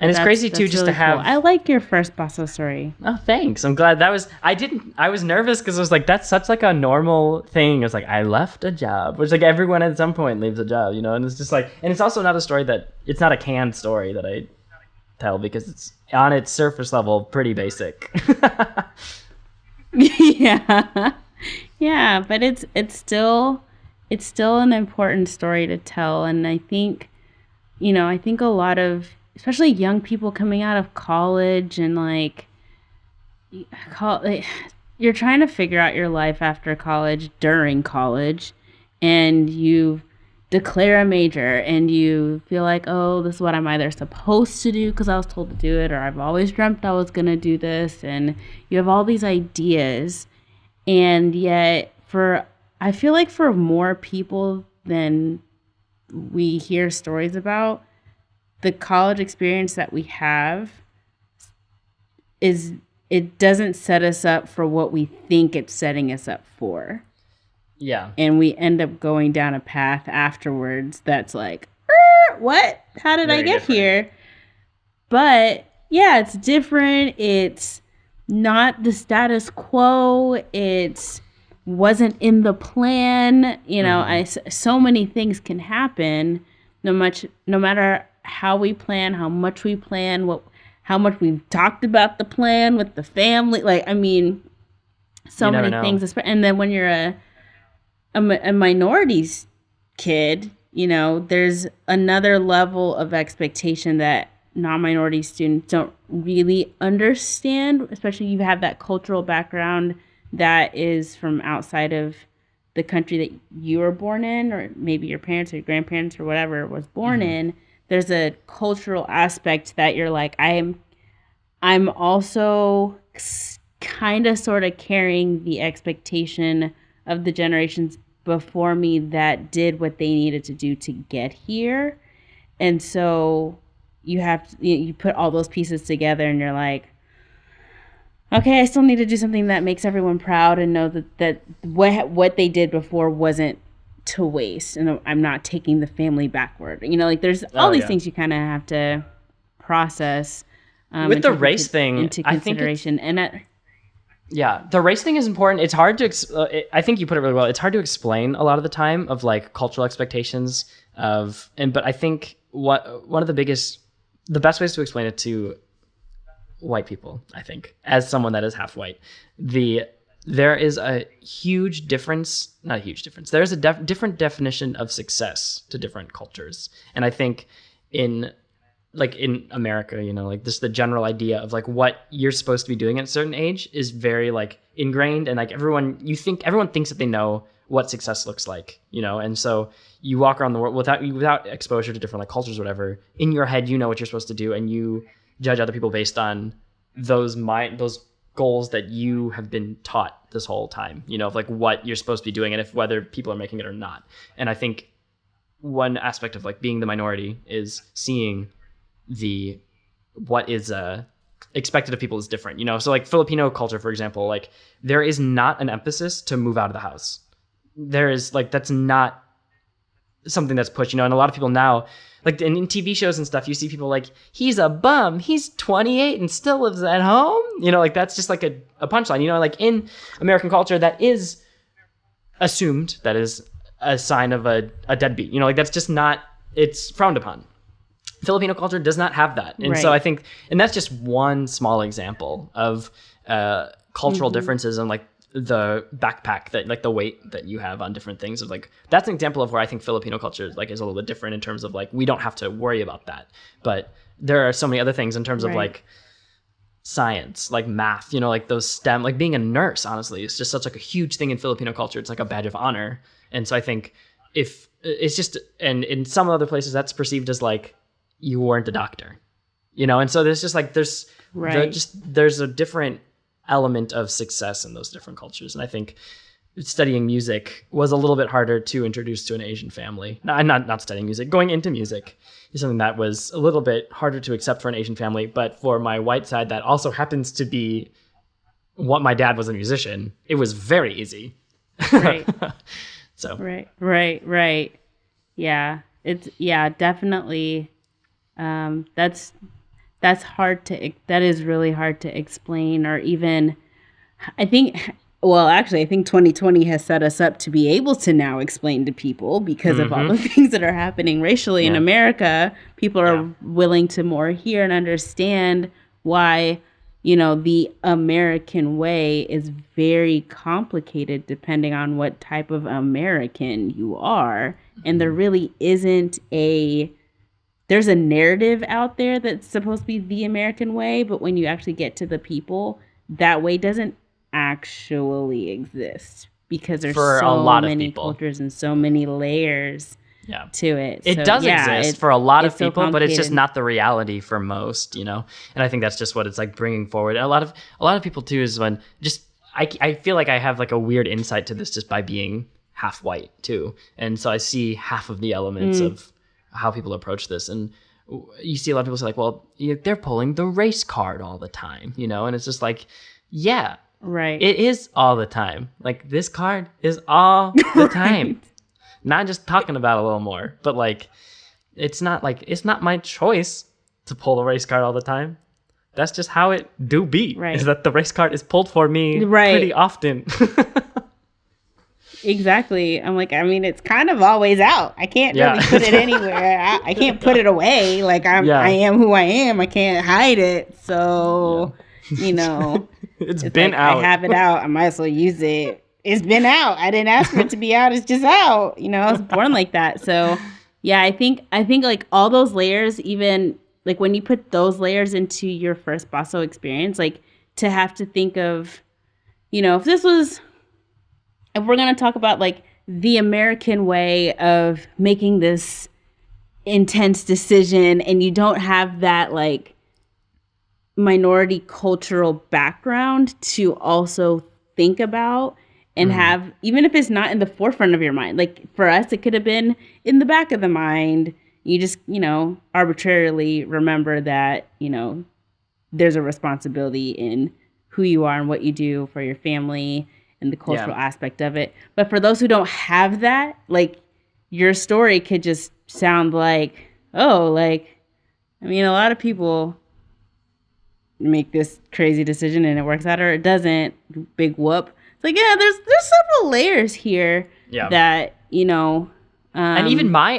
it's crazy too, just really to have. Cool. I like your first Basso story. Oh, thanks. I'm glad that was. I was nervous because I was like, that's such like a normal thing. It's like, I left a job, which like everyone at some point leaves a job, you know. And it's just like, and it's also not a story that, it's not a canned story that I tell, because it's on its surface level pretty basic. Yeah, but it's still an important story to tell, and I think. You know, I think a lot of, especially young people coming out of college, and like, you're trying to figure out your life after college, during college, and you've declare a major and you feel like, oh, this is what I'm either supposed to do because I was told to do it, or I've always dreamt I was going to do this. And you have all these ideas. And yet I feel like for more people than we hear stories about, the college experience that we have it doesn't set us up for what we think it's setting us up for. Yeah. And we end up going down a path afterwards that's like, what? How did I get here? But yeah, it's different. It's not the status quo. It wasn't in the plan. You know, so many things can happen no matter how we plan, how much we plan, how much we've talked about the plan with the family. Like, I mean, so many things. And then when you're a minorities kid, you know, there's another level of expectation that non-minority students don't really understand, especially you have that cultural background that is from outside of the country that you were born in, or maybe your parents or your grandparents or whatever was born in. There's a cultural aspect that you're like, I'm also kind of sort of carrying the expectation of the generations before me that did what they needed to do to get here. And so you put all those pieces together and you're like, okay, I still need to do something that makes everyone proud and know that what they did before wasn't to waste, and I'm not taking the family backward. You know, like there's all these things you kind of have to process with the race thing into consideration. The race thing is important. It's hard to I think you put it really well. It's hard to explain a lot of the time of like cultural expectations but I think one of the best ways to explain it to white people, I think, as someone that is half white, there is a huge difference, not a huge difference. There's a different definition of success to different cultures. And I think in America, you know, like this, the general idea of like what you're supposed to be doing at a certain age is very like ingrained. And like everyone thinks that they know what success looks like, you know? And so you walk around the world without exposure to different like cultures or whatever. In your head, you know what you're supposed to do, and you judge other people based on those goals that you have been taught this whole time, you know, of like what you're supposed to be doing and whether people are making it or not. And I think one aspect of like being the minority is seeing what is expected of people is different, you know? So like Filipino culture, for example, like there is not an emphasis to move out of the house. There is like, that's not something that's pushed, you know, and a lot of people now, like in TV shows and stuff, you see people like, he's a bum, he's 28 and still lives at home. You know, like that's just like a punchline, you know, like in American culture, that is assumed, that is a sign of a deadbeat, you know, like that's just not, it's frowned upon. Filipino culture does not have that. And so I think, and that's just one small example of cultural differences and like the backpack that like the weight that you have on different things of like, that's an example of where I think Filipino culture like is a little bit different in terms of like, we don't have to worry about that. But there are so many other things in terms of like science, like math, you know, like those STEM, like being a nurse, honestly, is just such like a huge thing in Filipino culture. It's like a badge of honor. And so I think if it's just, and in some other places that's perceived as like, you weren't a doctor, you know? And so there's just like, there's a different element of success in those different cultures. And I think studying music was a little bit harder to introduce to an Asian family. Not studying music, going into music is something that was a little bit harder to accept for an Asian family. But for my white side, that also happens to be what my dad was a musician. It was very easy. Right. So. Right. Yeah. Definitely. That is really hard to explain, or even, I think 2020 has set us up to be able to now explain to people because of all the things that are happening racially in America. People are willing to more hear and understand why, you know, the American way is very complicated depending on what type of American you are. And there really isn't there's a narrative out there that's supposed to be the American way, but when you actually get to the people, that way doesn't actually exist because there's so many cultures and so many layers to it. It So, does exist for a lot of so people, but it's just complicated. not the reality for most, you know? And I think that's just what it's like bringing forward. And a lot of people too is when just, I feel like I have like a weird insight to this just by being half white too. And so I see half of the elements of how people approach this. And you see a lot of people say like, well, they're pulling the race card all the time, you know? And it's just like, yeah, Right. it is all the time. Like this card is all the time. Not just talking about it a little more, but like, it's not my choice to pull the race card all the time. That's just how it do be. Right. Is that the race card is pulled for me pretty often. Exactly. I'm like, I mean, it's kind of always out. I can't really put it anywhere. I can't put it away. Like I am who I am. I can't hide it. So, you know, it's been like, out. I have it out. I might as well use it. It's been out. I didn't ask for it to be out. It's just out. You know, I was born like that. So yeah, I think like all those layers, even like when you put those layers into your first Basso experience, like to have to think of, you know, if we're going to talk about like the American way of making this intense decision and you don't have that like minority cultural background to also think about and have, even if it's not in the forefront of your mind, like for us, it could have been in the back of the mind. You just, you know, arbitrarily remember that, you know, there's a responsibility in who you are and what you do for your family and the cultural aspect of it. But for those who don't have that, like your story could just sound like, oh, like, I mean, a lot of people make this crazy decision and it works out or it doesn't. Big whoop. It's like, yeah, there's several layers here that, you know. And even my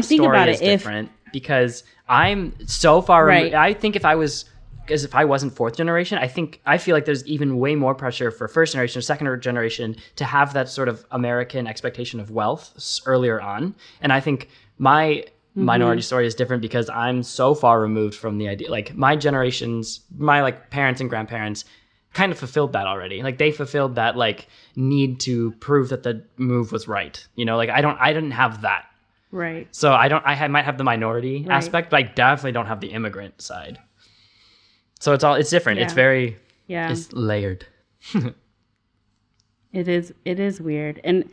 story is different because I'm so far removed. I think if I wasn't fourth generation, I feel like there's even way more pressure for first generation or second generation to have that sort of American expectation of wealth earlier on. And I think my minority story is different because I'm so far removed from the idea. Like my generations, my like parents and grandparents kind of fulfilled that already. Like they fulfilled that like need to prove that the move was right. You know, like I didn't have that. Right. So I might have the minority aspect, but I definitely don't have the immigrant side. So it's different. Yeah. It's very, it's layered. It is weird. And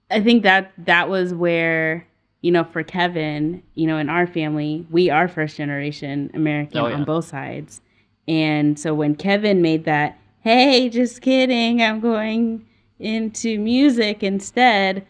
I think that was where, you know, for Kevin, you know, in our family, we are first generation American on both sides. And so when Kevin made that, hey, just kidding, I'm going into music instead,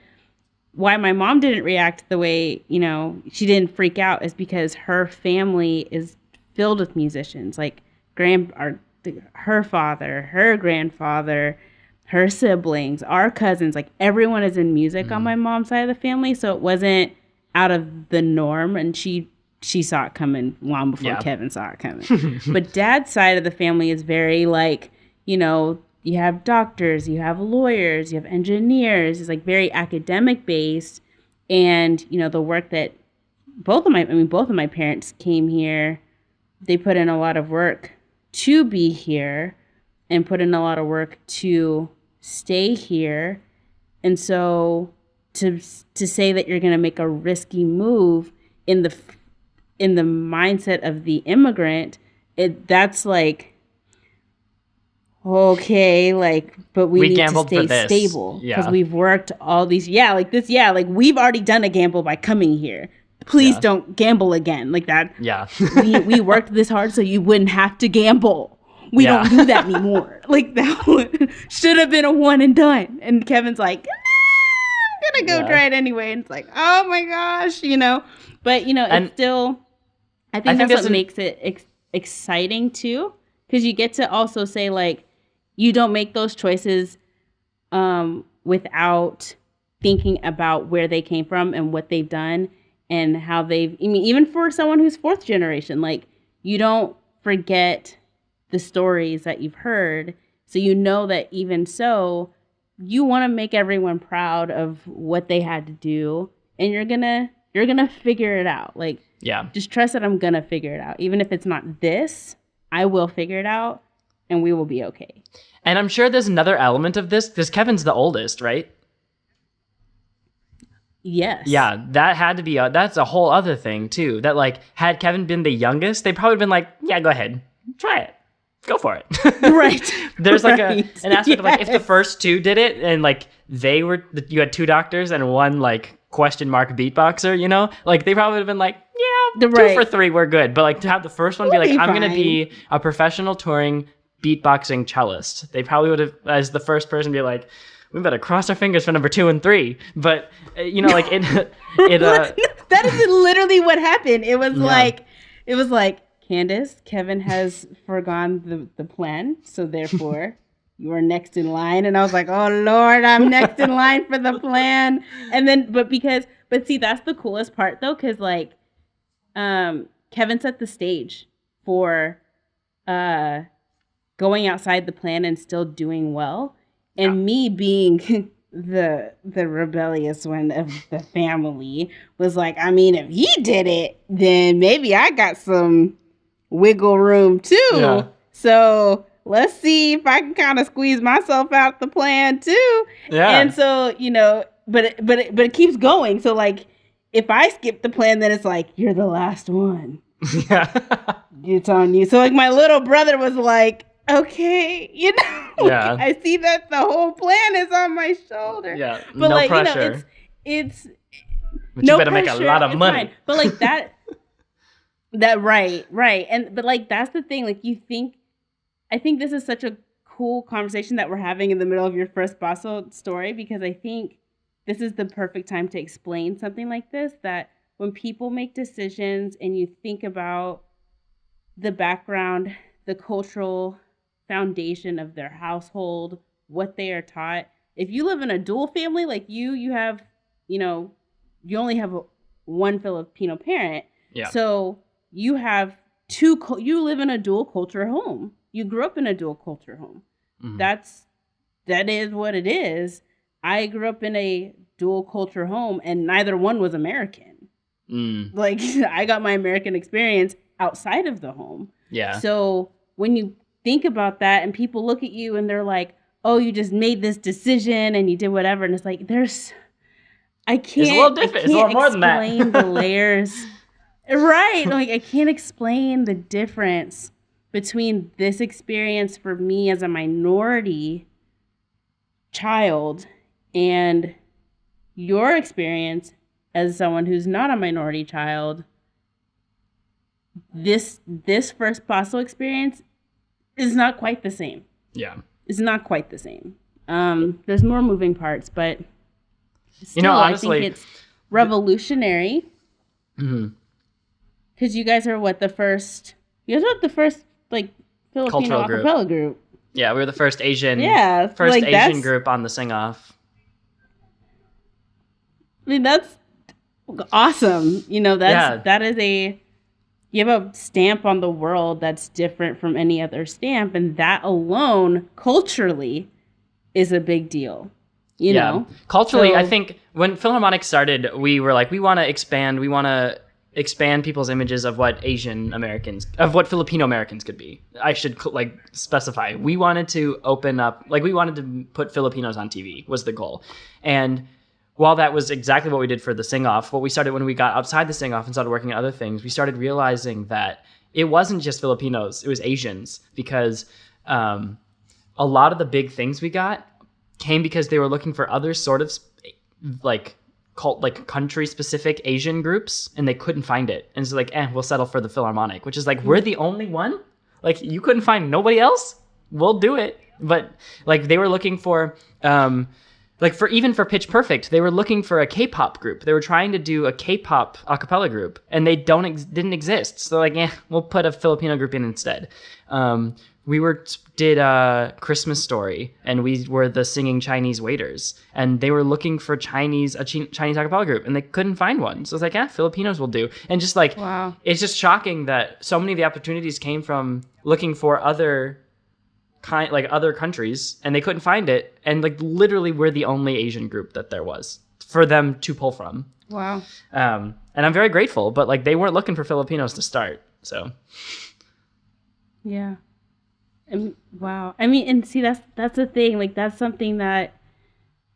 why my mom didn't react the way, you know, she didn't freak out is because her family is filled with musicians, like her father, her grandfather, her siblings, our cousins, like everyone is in music on my mom's side of the family. So it wasn't out of the norm. And she saw it coming long before Kevin saw it coming. But dad's side of the family is very like, you know, you have doctors, you have lawyers, you have engineers. It's like very academic based. And, you know, the work that both of my parents came here, they put in a lot of work to be here and put in a lot of work to stay here. And so to say that you're going to make a risky move in the mindset of the immigrant, that's like, okay, like, but we need to stay stable because we've worked all these, like we've already done a gamble by coming here. Please don't gamble again like that. Yeah. we worked this hard so you wouldn't have to gamble. We don't do that anymore. Like that should have been a one and done. And Kevin's like, I'm gonna go try it anyway. And it's like, oh my gosh, you know. But you know, it's still. I think that's what makes it exciting too, because you get to also say like, you don't make those choices without thinking about where they came from and what they've done and how they've. I mean, even for someone who's fourth generation, like you don't forget the stories that you've heard, so you know that even so, you want to make everyone proud of what they had to do, and you're gonna figure it out. Like, just trust that I'm gonna figure it out, even if it's not this. I will figure it out, and we will be okay. And I'm sure there's another element of this because Kevin's the oldest, right? Yes. Yeah, that had to be that's a whole other thing too. That like had Kevin been the youngest, they probably been like, yeah, go ahead, try it, go for it. Right. There's like right. an aspect of like if the first two did it and like you had two doctors and one like question mark beatboxer, you know, like they probably would have been like, yeah, 2 for 3, we're good. But like to have the first one be like, I'm gonna be a professional touring beatboxing cellist, they probably would have, as the first person, be like, we better cross our fingers for number 2 and 3. But you know, like it that is literally what happened. It was like Candace, Kevin has forgone the plan, so therefore you are next in line. And I was like, oh Lord, I'm next in line for the plan. And then, but see, that's the coolest part though, because like Kevin set the stage for going outside the plan and still doing well. And me being the rebellious one of the family was like, I mean, if he did it, then maybe I got some wiggle room too. Yeah. So let's see if I can kind of squeeze myself out the plan too. Yeah. And so, you know, but it keeps going. So like, if I skip the plan, then it's like, you're the last one. Yeah. It's on you. So like my little brother was like, okay, you know, yeah. I see that the whole plan is on my shoulder. Yeah, but no like, pressure. You know, it's but no you better pressure. Make a lot of money. Fine. But like that right. And but like that's the thing. Like I think this is such a cool conversation that we're having in the middle of your first Basso story, because I think this is the perfect time to explain something like this, that when people make decisions and you think about the background, the cultural foundation of their household, what they are taught. If you live in a dual family, like you have, you know, you only have one Filipino parent. Yeah. So you have you live in a dual culture home. You grew up in a dual culture home. Mm-hmm. That is what it is. I grew up in a dual culture home and neither one was American. Like I got my American experience outside of the home. Yeah. So when you think about that and people look at you and they're like, oh, you just made this decision and you did whatever. And it's like, I can't, it's a little different. It's a little more than that. Explain the layers. Right. Like I can't explain the difference between this experience for me as a minority child and your experience as someone who's not a minority child. This first Paso experience is not quite the same. Yeah. It's not quite the same. There's more moving parts, but still, you know, honestly, I think it's revolutionary. Mm-hmm. Because you guys are the first like Filipino acapella group. Yeah, we were the first Asian Asian group on the Sing Off. I mean, that's awesome. You know, that is you have a stamp on the world that's different from any other stamp, and that alone, culturally, is a big deal. You know? Culturally, so, I think when Philharmonic started, we were like, we want to expand people's images of what what Filipino Americans could be. I should specify. We wanted to open up, we wanted to put Filipinos on TV was the goal. And while that was exactly what we did for the Sing-Off, what we started when we got outside the Sing-Off and started working on other things, we started realizing that it wasn't just Filipinos, it was Asians, because a lot of the big things we got came because they were looking for other sort of country-specific Asian groups, and they couldn't find it. And so we'll settle for the Philharmonic, which is we're the only one? You couldn't find nobody else? We'll do it. But they were looking for for Pitch Perfect, they were looking for a K-pop group. They were trying to do a K-pop acapella group, and they didn't exist. So we'll put a Filipino group in instead. We did a Christmas Story, and we were the singing Chinese waiters, and they were looking for a Chinese acapella group, and they couldn't find one. So it's Filipinos will do. And just wow. It's just shocking that so many of the opportunities came from looking for other countries, and they couldn't find it, and literally we're the only Asian group that there was for them to pull from. Wow. And I'm very grateful, but they weren't looking for Filipinos to start, so yeah. Wow. I mean, and see, that's the thing, that's something that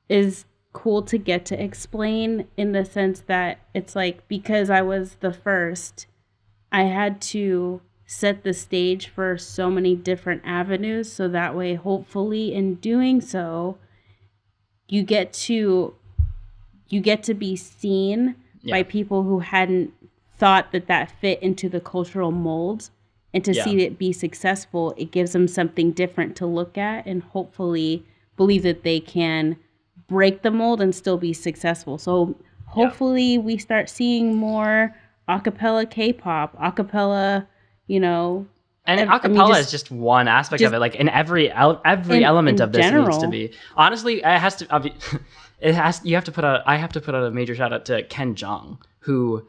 is cool to get to explain, in the sense that it's like, because I was the first, I had to set the stage for so many different avenues, so that way, hopefully, in doing so, you get to be seen by people who hadn't thought that fit into the cultural mold, and to see it be successful. It gives them something different to look at, and hopefully believe that they can break the mold and still be successful. So hopefully we start seeing more acapella K-pop, acapella, and acapella is just one aspect of it. Like in every element of this general, needs to be. Honestly, it has to. I have to put out a major shout out to Ken Jeong, who.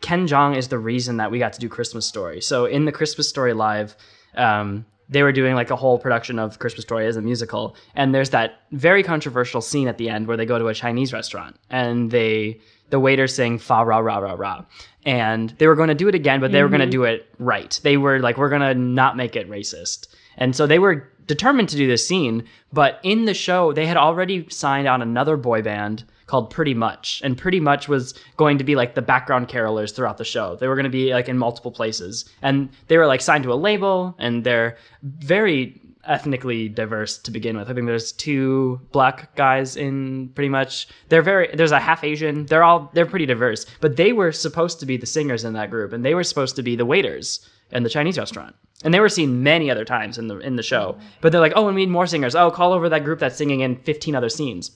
Ken Jeong is the reason that we got to do Christmas Story. So in the Christmas Story Live, they were doing like a whole production of Christmas Story as a musical. And there's that very controversial scene at the end where they go to a Chinese restaurant and the waiters sing fa ra ra ra ra. And they were going to do it again, but they were going to do it right. They were like, we're going to not make it racist. And so they were determined to do this scene. But in the show, they had already signed on another boy band called Pretty Much. And Pretty Much was going to be like the background carolers throughout the show. They were going to be like in multiple places. And they were like signed to a label, and they're very ethnically diverse to begin with. I think there's 2 black guys in Pretty Much. There's a half Asian. They're pretty diverse. But they were supposed to be the singers in that group, and they were supposed to be the waiters in the Chinese restaurant. And they were seen many other times in the show. But they're like, oh, we need more singers. Oh, call over that group that's singing in 15 other scenes.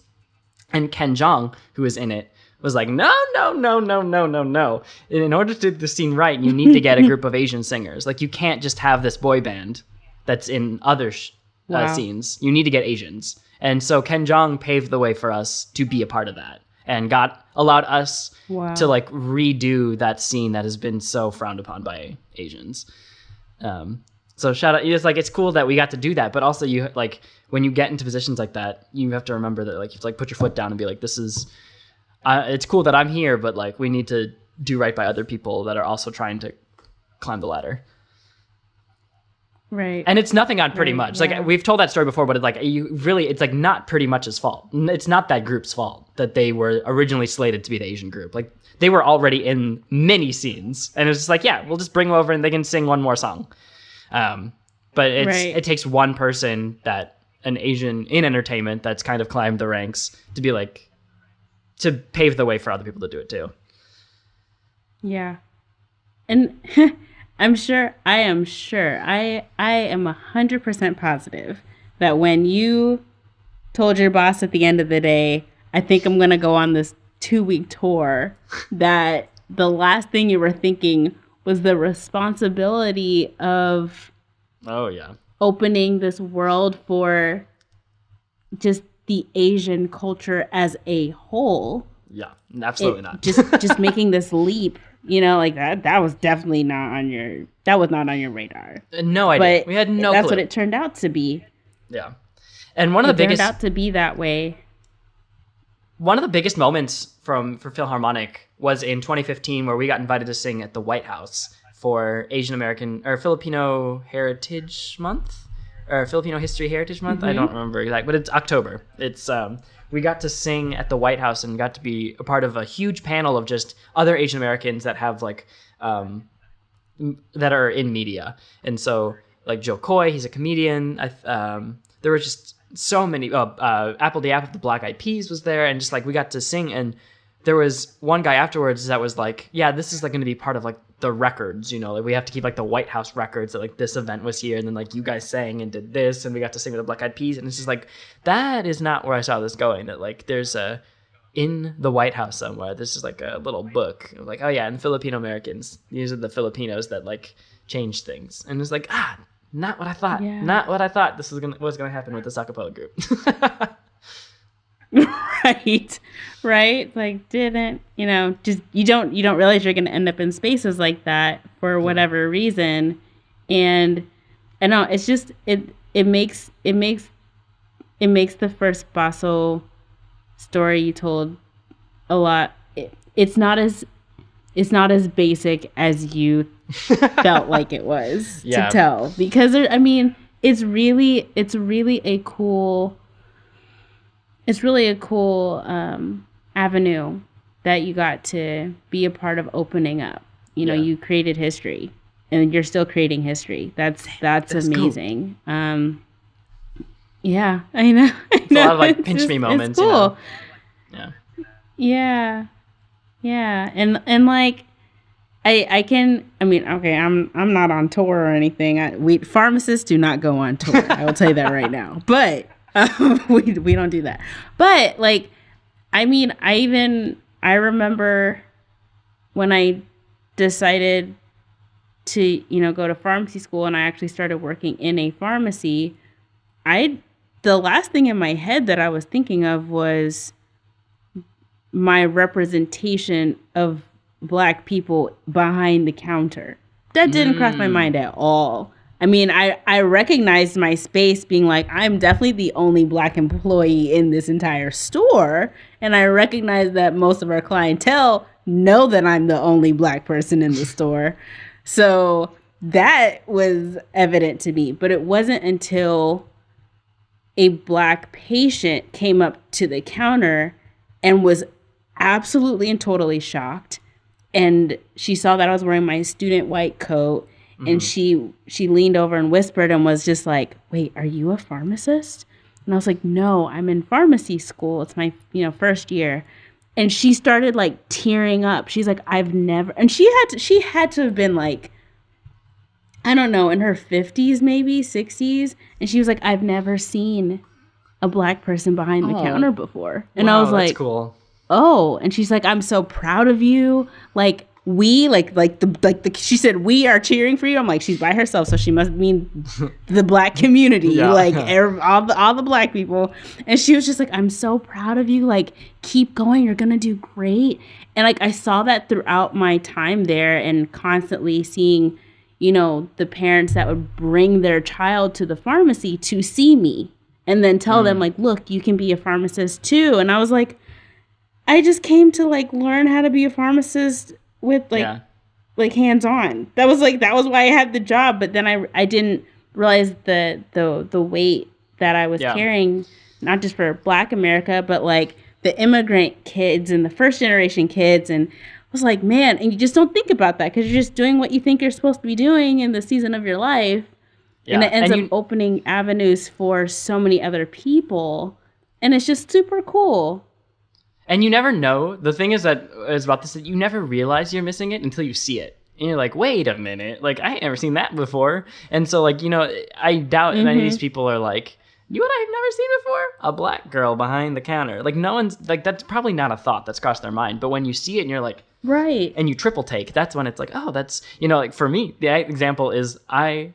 And Ken Jeong, who was in it, was like, no. In order to do the scene right, you need to get a group of Asian singers. Like, you can't just have this boy band that's in other scenes. You need to get Asians. And so Ken Jeong paved the way for us to be a part of that, and allowed us to like redo that scene that has been so frowned upon by Asians. So shout out, it's cool that we got to do that, but also you like, when you get into positions like that, you have to remember that like you have to like put your foot down and be like, this is, it's cool that I'm here, but like we need to do right by other people that are also trying to climb the ladder. Right. And it's nothing on Pretty Much. Yeah. Like we've told that story before, but it's like it's like not Pretty Much's fault. It's not that group's fault that they were originally slated to be the Asian group. Like they were already in many scenes, and it was just like, yeah, we'll just bring them over and they can sing one more song. But it takes one person an Asian in entertainment that's kind of climbed the ranks to be like, to pave the way for other people to do it too. Yeah. And I am 100% positive that when you told your boss at the end of the day, I think I'm going to go on this 2-week tour, that the last thing you were thinking was the responsibility of opening this world for just the Asian culture as a whole. Yeah, absolutely not. just making this leap, like that was definitely not on your radar. No idea. But we had no that's clue. What it turned out to be. Yeah. And one of the biggest turned out to be that way. One of the biggest moments for Philharmonic was in 2015, where we got invited to sing at the White House for Asian American or Filipino Heritage Month or Filipino History Heritage Month. Mm-hmm. I don't remember exactly, but it's October. It's we got to sing at the White House and got to be a part of a huge panel of just other Asian Americans that have like that are in media. And so like Joe Coy, he's a comedian. There were just so many. Apple the Black Eyed Peas was there, and just like we got to sing. And there was one guy afterwards that was like, yeah, this is like going to be part of like the records, like we have to keep like the White House records that like this event was here, and then like you guys sang and did this, and we got to sing with the Black Eyed Peas. And it's just like, that is not where I saw this going. That like there's in the White House somewhere, this is like a little book of like, oh yeah, and Filipino Americans, these are the Filipinos that like change things. And it's like, not what I thought. Yeah. Not what I thought was gonna happen with this acapella group. Right. Like didn't, just you don't realize you're gonna end up in spaces like that for whatever reason. And I know it's just it makes the first Basso story you told a lot. It's not as basic as you felt like it was to tell, because it's really a cool it's really a cool avenue that you got to be a part of opening up. You know, you created history, and you're still creating history. That's amazing. Cool. Yeah, I know. It's a lot of like pinch me moments. It's cool. You know? Yeah. Yeah. And like I mean, okay, I'm not on tour or anything. Pharmacists do not go on tour. I will tell you that right now. But we don't do that. But like, I mean, I remember when I decided to, you know, go to pharmacy school and I actually started working in a pharmacy. The last thing in my head that I was thinking of was my representation of Black people behind the counter. That didn't cross my mind at all. I mean, I recognized my space being like, I'm definitely the only Black employee in this entire store. And I recognize that most of our clientele know that I'm the only Black person in the store. So that was evident to me. But it wasn't until a Black patient came up to the counter and was absolutely and totally shocked. And she saw that I was wearing my student white coat, and she leaned over and whispered and was just like, "Wait, are you a pharmacist?" And I was like, "No, I'm in pharmacy school. It's my, you know, first year." And she started like tearing up. She's like, "I've never," and she had to have been like, I don't know, in her 50s, maybe 60s. And she was like, "I've never seen a Black person behind the counter before." And I was like, that's cool. Oh, and she's like, "I'm so proud of you. Like we, she said, we are cheering for you." I'm like, she's by herself, so she must mean the Black community, like all the Black people. And she was just like, "I'm so proud of you. Like, keep going. You're gonna do great." And like, I saw that throughout my time there, and constantly seeing, you know, the parents that would bring their child to the pharmacy to see me, and then tell them like, "Look, you can be a pharmacist too." And I was like, I just came to like learn how to be a pharmacist with like hands on. That was why I had the job. But then I didn't realize the weight that I was carrying, not just for Black America, but like the immigrant kids and the first generation kids. And I was like, man, and you just don't think about that because you're just doing what you think you're supposed to be doing in the season of your life. Yeah. And it ends up opening avenues for so many other people. And it's just super cool. And you never know. The thing is about this, that you never realize you're missing it until you see it. And you're like, wait a minute. Like, I ain't never seen that before. And so, like, you know, I doubt many of these people are like, you know what I've never seen before? A Black girl behind the counter. Like, no one's, like, that's probably not a thought that's crossed their mind. But when you see it and you're like, right. And you triple take, that's when it's like, oh, that's, you know, like, for me, the example is I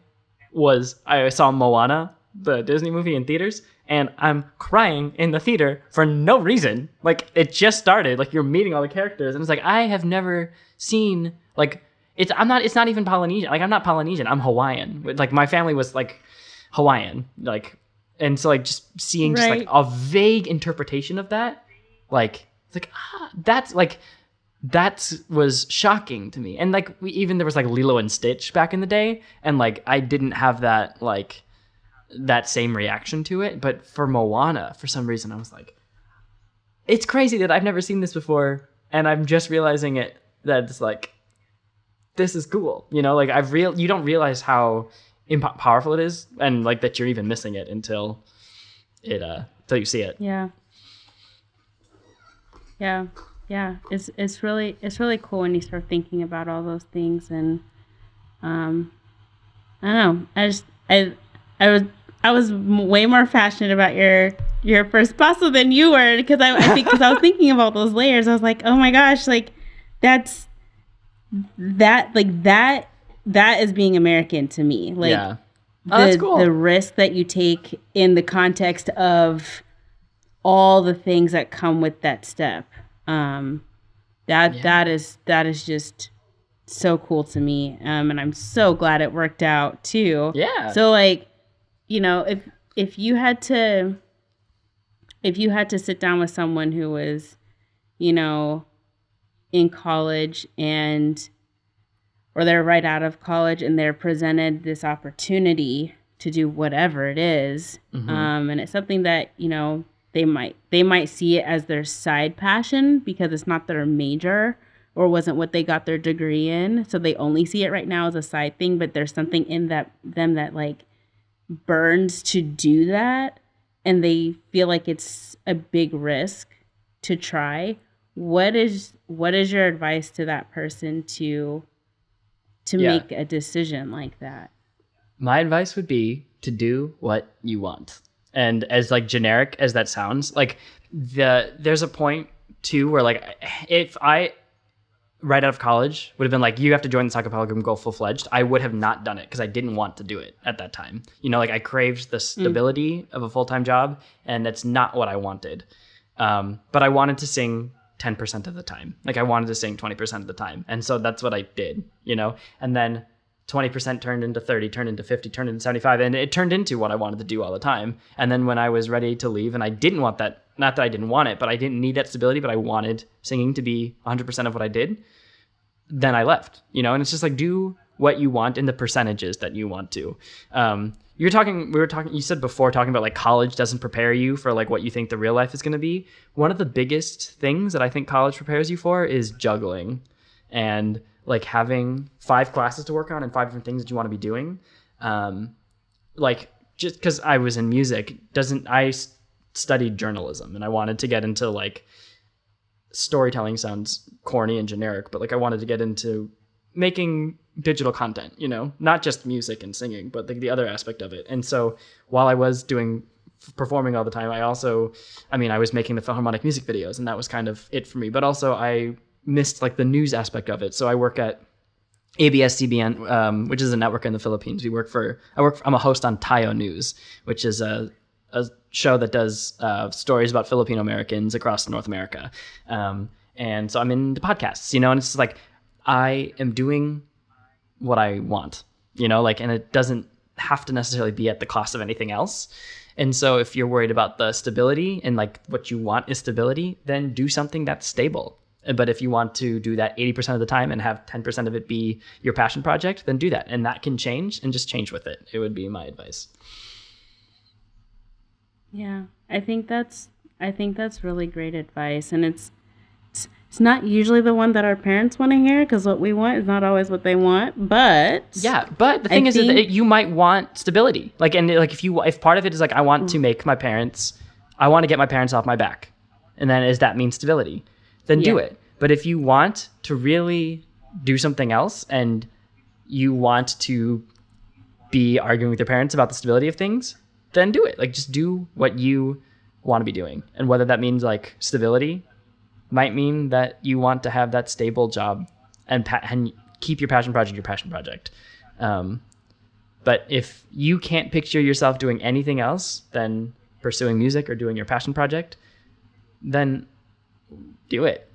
saw Moana, the Disney movie, in theaters. And I'm crying in the theater for no reason. Like, it just started. Like, you're meeting all the characters. And it's like, I have never seen, like, it's not even Polynesian. Like, I'm not Polynesian. I'm Hawaiian. Like, my family was, like, Hawaiian. Like, and so, like, just seeing just, like, a vague interpretation of that. Like, it's like, that's, like, that was shocking to me. And, like, there was, like, Lilo and Stitch back in the day. And, like, I didn't have that, like, that same reaction to it. But for Moana, for some reason, I was like, it's crazy that I've never seen this before, and I'm just realizing that it's like, this is cool, you know, like you don't realize how powerful it is, and like that you're even missing it until you see it. Yeah it's really cool when you start thinking about all those things. And I don't know, I was way more passionate about your first paso than you were, because I was thinking about those layers. I was like, oh my gosh, like that is being American to me. Like, that's cool. The risk that you take in the context of all the things that come with that step. That is just so cool to me. And I'm so glad it worked out too. Yeah. So like, you know, if you had to sit down with someone who was, you know, in college or they're right out of college and they're presented this opportunity to do whatever it is, and it's something that, you know, they might see it as their side passion because it's not their major or wasn't what they got their degree in. So they only see it right now as a side thing, but there's something in them that like burns to do that, and they feel like it's a big risk to try. What is your advice to that person to make a decision like that? My advice would be to do what you want. And as like generic as that sounds, like there's a point too where like if I right out of college would have been like, you have to join this acapella group and go full-fledged, I would have not done it because I didn't want to do it at that time. You know, like I craved the stability of a full-time job, and that's not what I wanted. But I wanted to sing 10% of the time. Like I wanted to sing 20% of the time. And so that's what I did, you know, and then 20% turned into 30, turned into 50, turned into 75. And it turned into what I wanted to do all the time. And then when I was ready to leave and I didn't want that, not that I didn't want it, but I didn't need that stability, but I wanted singing to be 100% of what I did, then I left, you know, and it's just like, do what you want in the percentages that you want to. You said before talking about like college doesn't prepare you for like what you think the real life is going to be. One of the biggest things that I think college prepares you for is juggling and like having 5 classes to work on and 5 different things that you want to be doing. Like just because I was in music I studied journalism and I wanted to get into like storytelling. Sounds corny and generic, but like I wanted to get into making digital content, you know, not just music and singing, but like the other aspect of it. And so while I was performing all the time, I was making the Philharmonic music videos, and that was kind of it for me. But also I missed like the news aspect of it. So I work at ABS-CBN, which is a network in the Philippines. I'm a host on Tayo News, which is a show that does stories about Filipino Americans across North America. And so I'm into podcasts, you know, and it's like, I am doing what I want, you know, like, and it doesn't have to necessarily be at the cost of anything else. And so if you're worried about the stability and like what you want is stability, then do something that's stable. But if you want to do that 80% of the time and have 10% of it be your passion project, then do that. And that can change, and just change with it. It would be my advice. Yeah, I think that's really great advice. And it's not usually the one that our parents want to hear, because what we want is not always what they want. But yeah, but the thing is that you might want stability. Like, and like if part of it is like, I want to get my parents off my back, and then does that mean stability? Then do it. But if you want to really do something else and you want to be arguing with your parents about the stability of things, then do it. Like, just do what you want to be doing. And whether that means like stability might mean that you want to have that stable job and keep your passion project. But if you can't picture yourself doing anything else than pursuing music or doing your passion project, then do it.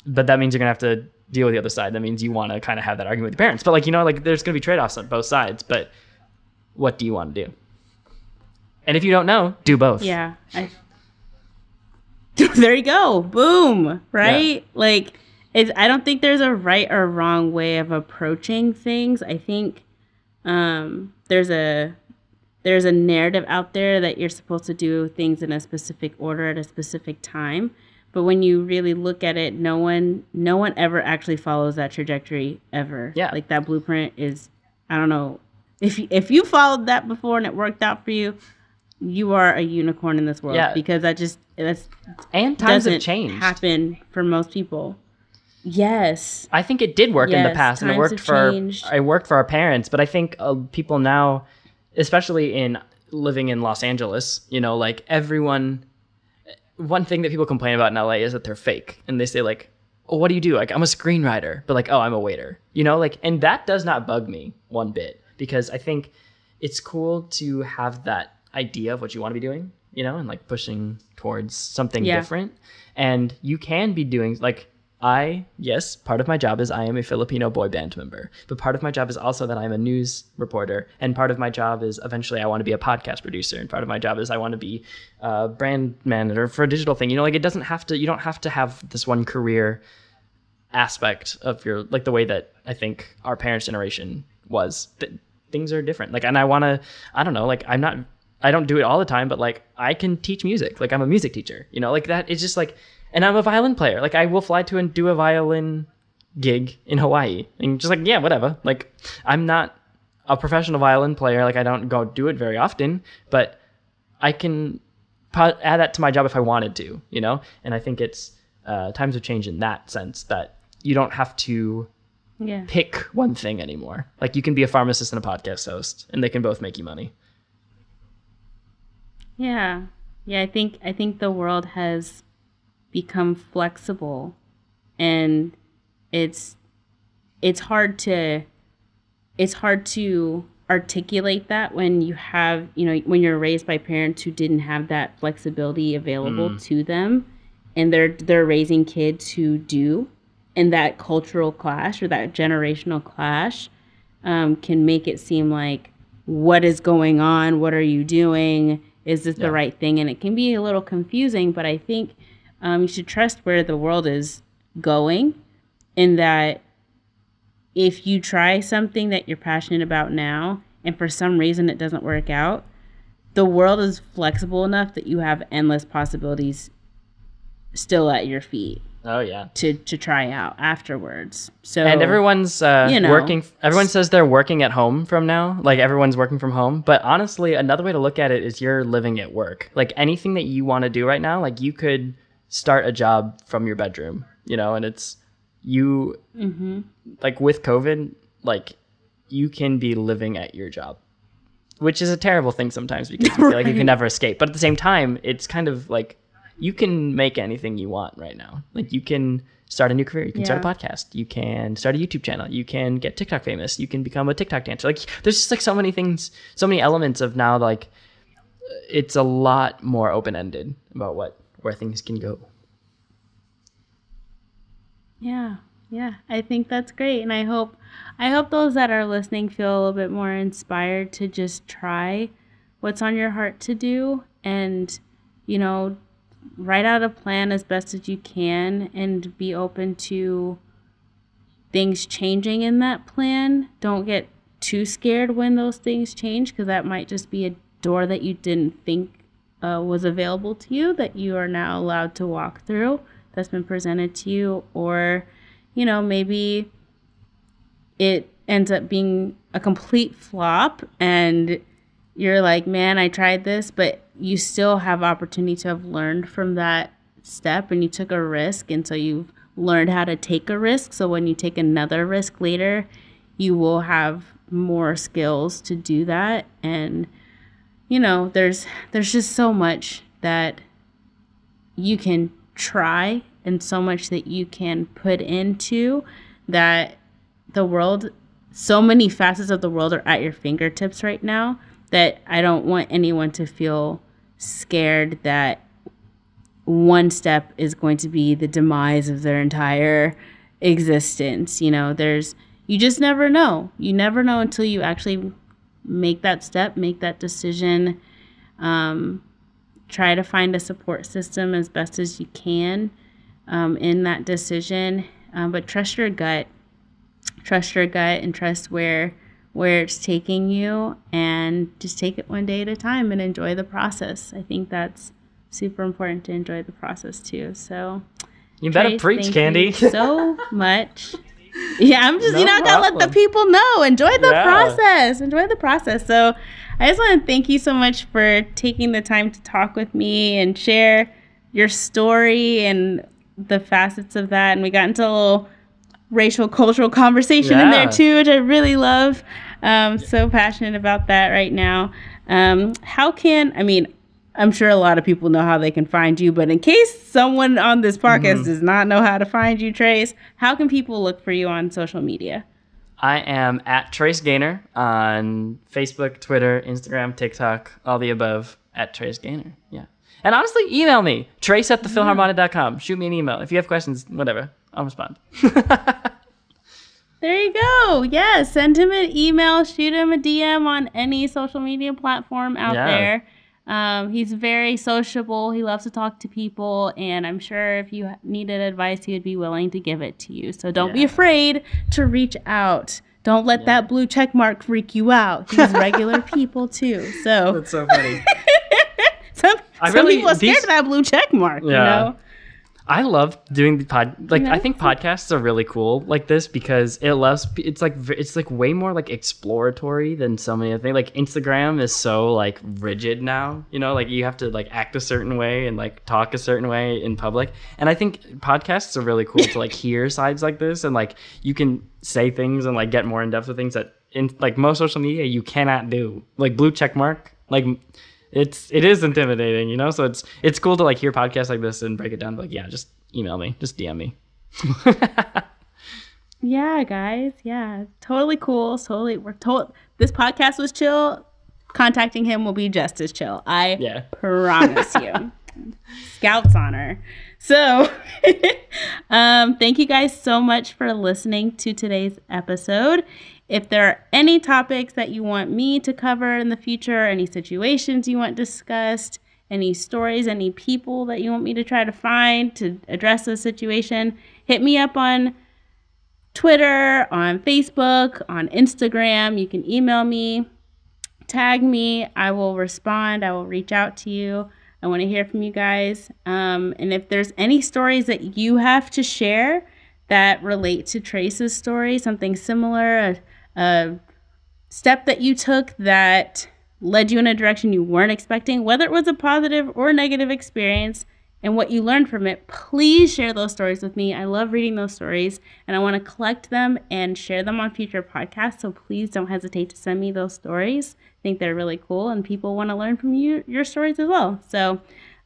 But that means you're going to have to deal with the other side. That means you want to kind of have that argument with your parents. But like, you know, like there's going to be trade-offs on both sides. But what do you want to do? And if you don't know, do both. Yeah. There you go. Boom. Right? Yeah. Like, I don't think there's a right or wrong way of approaching things. I think there's a narrative out there that you're supposed to do things in a specific order at a specific time. But when you really look at it, no one ever actually follows that trajectory ever. Yeah. Like that blueprint is, I don't know, if you followed that before and it worked out for you, you are a unicorn in this world. Yeah. Because and times have changed. Happen for most people. Yes. I think it did work in the past, and it worked for our parents. But I think people now, especially in living in Los Angeles, you know, like one thing that people complain about in LA is that they're fake. And they say like, oh, what do you do? Like, I'm a screenwriter, but like, oh, I'm a waiter, you know, like, and that does not bug me one bit, because I think it's cool to have that idea of what you want to be doing, you know, and like pushing towards something different. And you can be doing like, part of my job is I am a Filipino boy band member, but part of my job is also that I'm a news reporter. And part of my job is eventually I want to be a podcast producer. And part of my job is I want to be a brand manager for a digital thing. You know, like you don't have to have this one career aspect of your, like the way that I think our parents' generation was. Things are different. Like, and I don't know, like I don't do it all the time, but like I can teach music. Like I'm a music teacher, you know, like that. It's just like, and I'm a violin player. Like I will fly to and do a violin gig in Hawaii and just like, yeah, whatever. Like I'm not a professional violin player. Like I don't go do it very often, but I can add that to my job if I wanted to, you know? And I think it's times have changed in that sense that you don't have to pick one thing anymore. Like you can be a pharmacist and a podcast host and they can both make you money. Yeah. Yeah, I think the world has become flexible, and it's hard to articulate that when you have, you know, when you're raised by parents who didn't have that flexibility available to them, and they're raising kids who do, and that cultural clash or that generational clash can make it seem like, what is going on? What are you doing? Is this the right thing? And it can be a little confusing, but I think you should trust where the world is going, in that if you try something that you're passionate about now and for some reason it doesn't work out, the world is flexible enough that you have endless possibilities still at your feet. Oh yeah. To try out afterwards. So, and everyone's working. Everyone says they're working at home from now. Like everyone's working from home. But honestly, another way to look at it is you're living at work. Like anything that you want to do right now, like you could start a job from your bedroom, you know, and it's you like with COVID, like you can be living at your job, which is a terrible thing sometimes because you feel like you can never escape. But at the same time, it's kind of like, you can make anything you want right now. Like you can start a new career. You can start a podcast. You can start a YouTube channel. You can get TikTok famous. You can become a TikTok dancer. Like there's just like so many things, so many elements of now, like it's a lot more open-ended about where things can go. Yeah. Yeah. I think that's great. And I hope those that are listening feel a little bit more inspired to just try what's on your heart to do, and, you know, write out a plan as best as you can and be open to things changing in that plan. Don't get too scared when those things change, because that might just be a door that you didn't think was available to you that you are now allowed to walk through, that's been presented to you. Or, you know, maybe it ends up being a complete flop and you're like, man, I tried this, but you still have opportunity to have learned from that step, and you took a risk, and so you've learned how to take a risk. So when you take another risk later, you will have more skills to do that. And, you know, there's just so much that you can try and so much that you can put into that. The world, so many facets of the world are at your fingertips right now, that I don't want anyone to feel scared that one step is going to be the demise of their entire existence. You know, you just never know. You never know until you actually make that step, make that decision. Try to find a support system as best as you can in that decision. But trust your gut. Trust your gut and trust where it's taking you, and just take it one day at a time and enjoy the process. I think that's super important, to enjoy the process too. So you better preach, Candy. You so much. Yeah, I'm just, I gotta let the people know. Enjoy the process. Enjoy the process. So I just want to thank you so much for taking the time to talk with me and share your story and the facets of that. And we got into a little racial cultural conversation in there too, which I really love. So passionate about that right now. I'm sure a lot of people know how they can find you, but in case someone on this podcast does not know how to find you, Trace, how can people look for you on social media? I am at Trace Gaynor on Facebook, Twitter, Instagram, TikTok, all the above, at Trace Gaynor. Yeah. And honestly, email me, trace@thefilharmonic.com. Shoot me an email. If you have questions, whatever, I'll respond. There you go. Yeah, send him an email, shoot him a DM on any social media platform out there. He's very sociable. He loves to talk to people, and I'm sure if you needed advice, he would be willing to give it to you. So don't be afraid to reach out Don't let that blue check mark freak you out. These regular people too. So that's so funny. some people are scared of that blue check mark, you know? I love doing the I think podcasts are really cool like this because it allows it's like way more like exploratory than so many other things. Like Instagram is so like rigid now, you know, like you have to like act a certain way and like talk a certain way in public. And I think podcasts are really cool to like hear sides like this, and like you can say things and like get more in depth with things that in like most social media you cannot do. Like blue check mark, like it is intimidating, you know? So it's cool to like hear podcasts like this and break it down. Like, yeah, just email me, just DM me. Yeah, guys. Yeah. Totally cool. This podcast was chill. Contacting him will be just as chill. I promise you. Scout's honor. So, thank you guys so much for listening to today's episode. If there are any topics that you want me to cover in the future, any situations you want discussed, any stories, any people that you want me to try to find to address the situation, hit me up on Twitter, on Facebook, on Instagram. You can email me, tag me. I will respond. I will reach out to you. I want to hear from you guys. And if there's any stories that you have to share that relate to Trace's story, something similar, a step that you took that led you in a direction you weren't expecting, whether it was a positive or negative experience, and what you learned from it, please share those stories with me. I love reading those stories, and I want to collect them and share them on future podcasts, so please don't hesitate to send me those stories. I think they're really cool, and people want to learn from your stories as well. So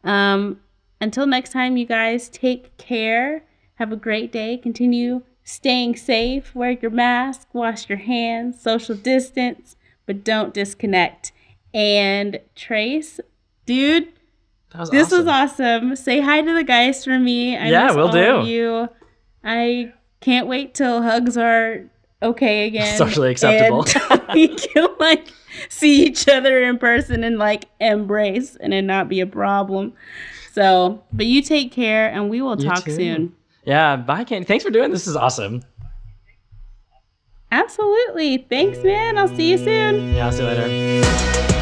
until next time, you guys, take care. Have a great day. Continue staying safe. Wear your mask. Wash your hands. Social distance. But don't disconnect. And Trace, dude, this was awesome. Say hi to the guys for me. I miss will all do. Of you. I can't wait till hugs are okay again. Socially acceptable. And we can like see each other in person and like embrace and it not be a problem. So, but you take care and we will talk soon. Yeah, bye, Candy. Thanks for doing this. This is awesome. Absolutely. Thanks, man. I'll see you soon. Yeah, I'll see you later.